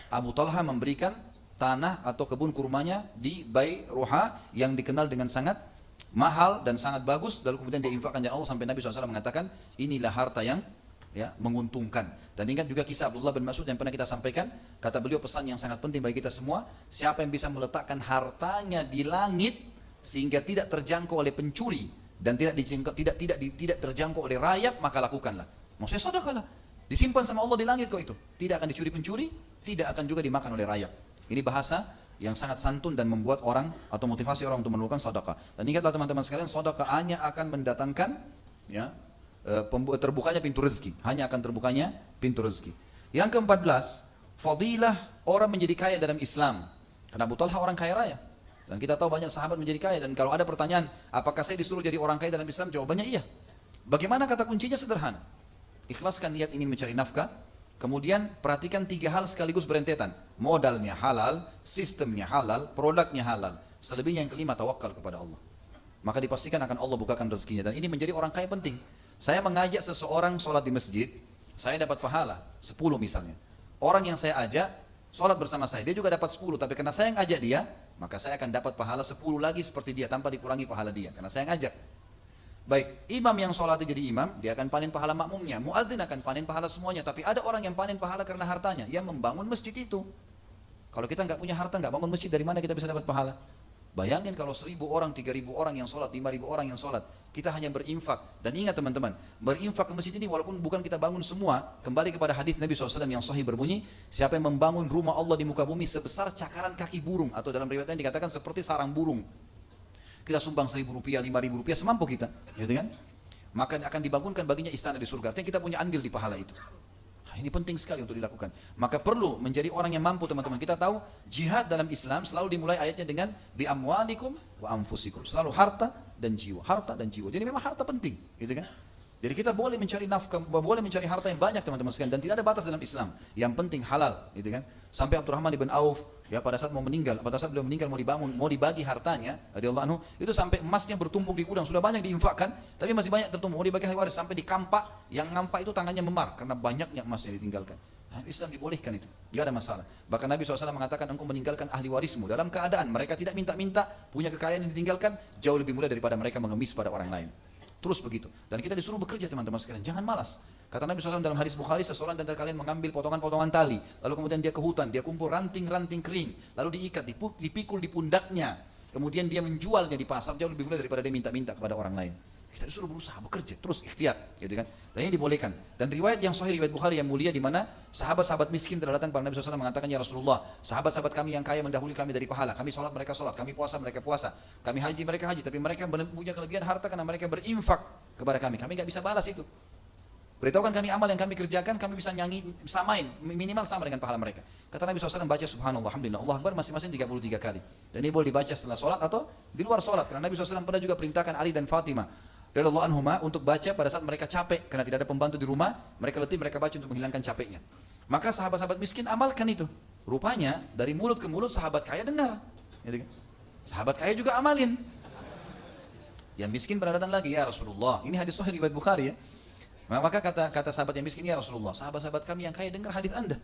Abu Talha memberikan tanah atau kebun kurmanya di Bai Ruha yang dikenal dengan sangat mahal dan sangat bagus, lalu kemudian dia infakkan jalan Allah sampai Nabi SAW mengatakan inilah harta yang menguntungkan. Dan ingat juga kisah Abdullah bin Mas'ud yang pernah kita sampaikan, kata beliau pesan yang sangat penting bagi kita semua, siapa yang bisa meletakkan hartanya di langit sehingga tidak terjangkau oleh pencuri dan tidak terjangkau oleh rayap, maka lakukanlah. Maksudnya sedekahlah, disimpan sama Allah di langit kok itu, tidak akan dicuri pencuri, tidak akan juga dimakan oleh rayap. Ini bahasa yang sangat santun dan membuat orang atau motivasi orang untuk melakukan sedekah. Dan ingatlah teman-teman sekalian, sedekah hanya akan mendatangkan terbukanya pintu rezeki, hanya akan terbukanya pintu rezeki. Yang ke-14, fadilah orang menjadi kaya dalam Islam. Karena Abu Talha orang kaya raya. Dan kita tahu banyak sahabat menjadi kaya, dan kalau ada pertanyaan, apakah saya disuruh jadi orang kaya dalam Islam? Jawabannya iya. Bagaimana? Kata kuncinya sederhana. Ikhlaskan niat ingin mencari nafkah. Kemudian perhatikan 3 hal sekaligus berentetan. Modalnya halal, sistemnya halal, produknya halal. Selebihnya yang kelima, tawakal kepada Allah. Maka dipastikan akan Allah bukakan rezekinya. Dan ini menjadi orang kaya penting. Saya mengajak seseorang sholat di masjid, saya dapat pahala 10 misalnya. Orang yang saya ajak sholat bersama saya, dia juga dapat 10. Tapi karena saya yang ajak dia, maka saya akan dapat pahala 10 lagi seperti dia, tanpa dikurangi pahala dia. Karena saya yang ajak. Baik, imam yang sholatnya jadi imam, dia akan panen pahala makmumnya. Muadzin akan panen pahala semuanya. Tapi ada orang yang panen pahala karena hartanya, yang membangun masjid itu. Kalau kita nggak punya harta, nggak bangun masjid, dari mana kita bisa dapat pahala? Bayangin kalau 1.000 orang, 3.000 orang yang sholat, 5.000 orang yang sholat, kita hanya berinfak. Dan ingat teman-teman, berinfak ke masjid ini walaupun bukan kita bangun semua, kembali kepada hadis Nabi SAW yang sahih berbunyi, siapa yang membangun rumah Allah di muka bumi sebesar cakaran kaki burung, atau dalam riwayat yang dikatakan seperti sarang burung, kita sumbang 1.000 rupiah, 5.000 rupiah, semampu kita, gitu kan? Maka akan dibangunkan baginya istana di surga. Artinya kita punya andil di pahala itu. Nah, ini penting sekali untuk dilakukan. Maka perlu menjadi orang yang mampu teman-teman. Kita tahu jihad dalam Islam selalu dimulai ayatnya dengan bi amwalikum wa anfusikum. Selalu harta dan jiwa, harta dan jiwa. Jadi memang harta penting, gitu kan? Jadi kita boleh mencari nafkah, boleh mencari harta yang banyak teman-teman sekalian, dan tidak ada batas dalam Islam. Yang penting halal, gitu kan? Sampai Abdurrahman bin Auf, ya pada saat mau meninggal, pada saat beliau meninggal mau dibangun, mau dibagi hartanya, radhiyallahu anhu, itu sampai emasnya bertumpuk di gudang, sudah banyak diinfakkan, tapi masih banyak tertumpuk, mau dibagi ahli waris, sampai di kampak, yang ngampak itu tangannya memar karena banyaknya emasnya ditinggalkan. Nah, Islam dibolehkan itu, tidak ada masalah. Bahkan Nabi SAW mengatakan engkau meninggalkan ahli warismu dalam keadaan mereka tidak minta-minta, punya kekayaan yang ditinggalkan, jauh lebih mulia daripada mereka mengemis pada orang lain. Terus begitu. Dan kita disuruh bekerja teman-teman sekalian, jangan malas. Kata Nabi SAW dalam hadis Bukhari, seseorang dari kalian mengambil potongan-potongan tali, lalu kemudian dia ke hutan, dia kumpul ranting-ranting kering, lalu diikat, dipikul di pundaknya, kemudian dia menjualnya di pasar, jauh lebih mulia daripada dia minta-minta kepada orang lain. Kita disuruh berusaha, bekerja, terus ikhtiar, gitu kan. Dan ini dibolehkan. Dan riwayat yang sahih, riwayat Bukhari yang mulia, di mana sahabat-sahabat miskin telah datang kepada Nabi SAW mengatakan, ya Rasulullah, sahabat-sahabat kami yang kaya mendahului kami dari pahala. Kami sholat, mereka sholat. Kami puasa, mereka puasa. Kami haji, mereka haji. Tapi mereka punya kelebihan harta karena mereka berinfak kepada kami. Kami nggak bisa balas itu. Beritahukan kami amal yang kami kerjakan, kami bisa nyanyi, samain, minimal sama dengan pahala mereka. Kata Nabi SAW, baca subhanallah, alhamdulillah, Allah Akbar masing-masing 33 kali. Dan ini boleh dibaca setelah sholat atau di luar sholat. Karena Nabi SAW pernah juga perintahkan Ali dan Fatimah radhiyallahu anhuma untuk baca pada saat mereka capek. Karena tidak ada pembantu di rumah, mereka letih, mereka baca untuk menghilangkan capeknya. Maka sahabat-sahabat miskin amalkan itu. Rupanya dari mulut ke mulut sahabat kaya dengar. Gitu kan? Sahabat kaya juga amalin. Yang miskin pernah datang lagi, ya Rasulullah. Ini hadis sahih riwayat Bukhari ya. Maka kata sahabat yang miskin, ya Rasulullah, sahabat-sahabat kami yang kaya dengar hadis Anda.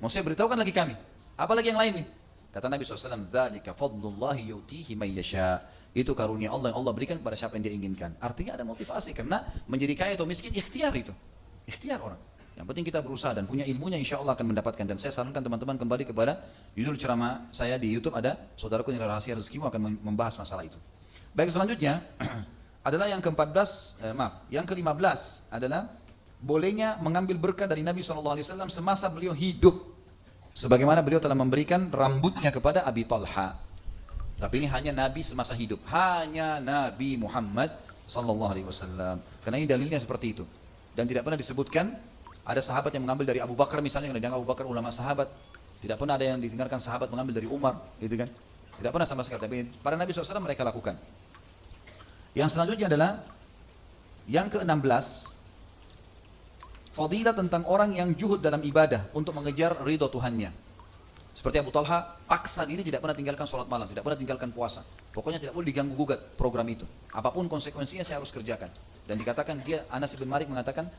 Maksudnya beritahukan lagi kami. Apalagi yang lain nih? Kata Nabi SAW, dzalika fadlullahi yu'tihi man yasha. Itu karunia Allah yang Allah berikan kepada siapa yang dia inginkan. Artinya ada motivasi, karena menjadi kaya atau miskin ikhtiar itu. Ikhtiar orang. Yang penting kita berusaha dan punya ilmunya, insya Allah akan mendapatkan. Dan saya sarankan teman-teman kembali kepada judul ceramah saya di YouTube, ada Saudaraku Nilai Rahasia Rezekimu, akan membahas masalah itu. Baik, selanjutnya adalah yang yang ke-15 adalah bolehnya mengambil berkah dari Nabi SAW semasa beliau hidup. Sebagaimana beliau telah memberikan rambutnya kepada Abi Talha. Tapi ini hanya Nabi semasa hidup. Hanya Nabi Muhammad SAW. Karena ini dalilnya seperti itu. Dan tidak pernah disebutkan ada sahabat yang mengambil dari Abu Bakar misalnya, karena dianggap Abu Bakar ulama sahabat. Tidak pernah ada yang didengarkan sahabat mengambil dari Umar, gitu kan. Tidak pernah sama sekali. Tapi pada Nabi SAW mereka lakukan. Yang selanjutnya adalah yang ke-16, fadilah tentang orang yang juhud dalam ibadah untuk mengejar ridho Tuhannya. Seperti Abu Talha, paksa diri tidak pernah tinggalkan sholat malam, tidak pernah tinggalkan puasa. Pokoknya tidak boleh diganggu gugat program itu. Apapun konsekuensinya saya harus kerjakan. Dan dikatakan dia, Anas bin Malik mengatakan,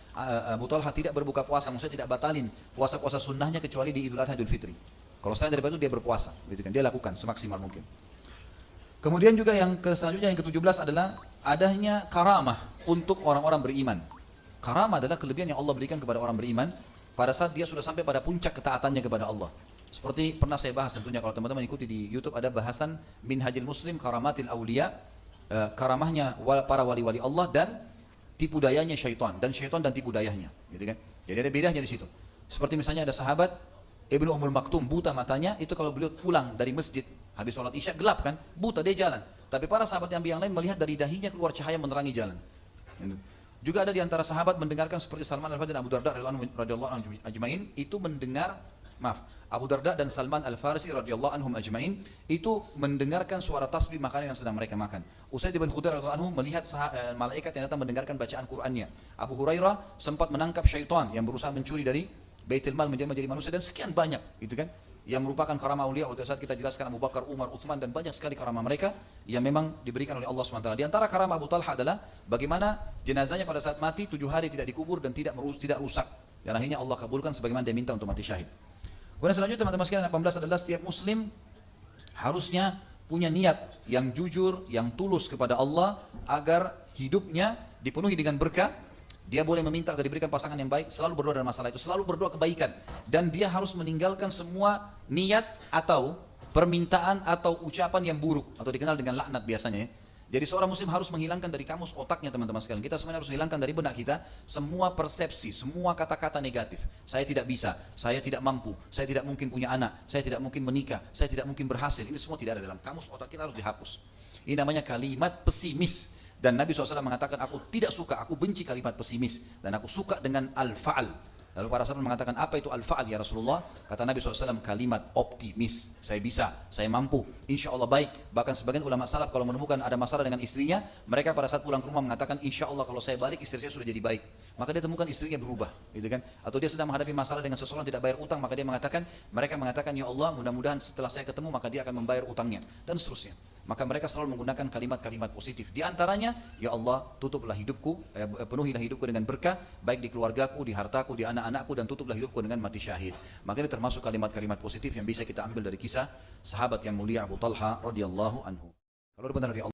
Abu Talha tidak berbuka puasa, maksudnya tidak batalin puasa-puasa sunnahnya kecuali di Idul Adha Idul Fitri. Kalau selain daripada itu dia berpuasa, gitu kan. Dia lakukan semaksimal mungkin. Kemudian juga yang selanjutnya yang ke-17 adalah adanya karamah untuk orang-orang beriman. Karamah adalah kelebihan yang Allah berikan kepada orang beriman pada saat dia sudah sampai pada puncak ketaatannya kepada Allah. Seperti pernah saya bahas tentunya, kalau teman-teman ikuti di YouTube ada bahasan Minhajil Muslim Karamatil Aulia, karamahnya para wali-wali Allah dan tipu dayanya syaitan, dan syaitan dan tipu dayanya, gitu kan. Jadi ada bedanya di situ. Seperti misalnya ada sahabat Ibnu Ummul Maktum, buta matanya, itu kalau beliau pulang dari masjid habis sholat isya gelap kan, buta dia jalan. Tapi para sahabat yang lain melihat dari dahinya keluar cahaya menerangi jalan. Juga ada di antara sahabat mendengarkan seperti Salman Al-Farisi dan Abu Darda radhiyallahu anhum ajmain, itu mendengar, Abu Darda dan Salman Al-Farisi radhiyallahu anhum ajmain itu mendengarkan suara tasbih makanan yang sedang mereka makan. Usaid bin Khudair radhiyallahu anhu melihat malaikat yang datang mendengarkan bacaan Qur'annya. Abu Hurairah sempat menangkap syaitan yang berusaha mencuri dari Baitul Mal menjadi manusia, dan sekian banyak, gitu kan, yang merupakan karamah aulia. Pada saat kita jelaskan Abu Bakar, Umar, Uthman, dan banyak sekali karamah mereka yang memang diberikan oleh Allah SWT. Di antara karamah Abu Talha adalah bagaimana jenazahnya pada saat mati 7 hari tidak dikubur dan tidak rusak, dan akhirnya Allah kabulkan sebagaimana dia minta untuk mati syahid. Kemudian selanjutnya teman-teman sekalian, 18 adalah setiap muslim harusnya punya niat yang jujur, yang tulus kepada Allah agar hidupnya dipenuhi dengan berkah. Dia boleh meminta agar diberikan pasangan yang baik, selalu berdoa dalam masalah itu, selalu berdoa kebaikan. Dan dia harus meninggalkan semua niat atau permintaan atau ucapan yang buruk, atau dikenal dengan laknat biasanya ya. Jadi seorang muslim harus menghilangkan dari kamus otaknya teman-teman sekalian. Kita semuanya harus menghilangkan dari benak kita semua persepsi, semua kata-kata negatif. Saya tidak bisa, saya tidak mampu, saya tidak mungkin punya anak, saya tidak mungkin menikah, saya tidak mungkin berhasil. Ini semua tidak ada dalam kamus otak kita, harus dihapus. Ini namanya kalimat pesimis. Dan Nabi SAW mengatakan, aku tidak suka, aku benci kalimat pesimis, dan aku suka dengan al-fa'al. Lalu para sahabat mengatakan, apa itu al-fa'al ya Rasulullah? Kata Nabi SAW, kalimat optimis. Saya bisa, saya mampu, insya Allah baik. Bahkan sebagian ulama salaf kalau menemukan ada masalah dengan istrinya, mereka pada saat pulang ke rumah mengatakan, insya Allah kalau saya balik istri saya sudah jadi baik. Maka dia temukan istrinya berubah, gitu kan? Atau dia sedang menghadapi masalah dengan seseorang tidak bayar utang, maka dia mengatakan, mereka mengatakan, ya Allah mudah-mudahan setelah saya ketemu maka dia akan membayar utangnya, dan seterusnya. Maka mereka selalu menggunakan kalimat-kalimat positif. Di antaranya, ya Allah tutuplah hidupku, penuhilah hidupku dengan berkah, baik di keluargaku, di hartaku, di anak-anakku, dan tutuplah hidupku dengan mati syahid. Maka ini termasuk kalimat-kalimat positif yang bisa kita ambil dari kisah sahabat yang mulia Abu Talha radhiyallahu anhu. Kalau benar dari Allah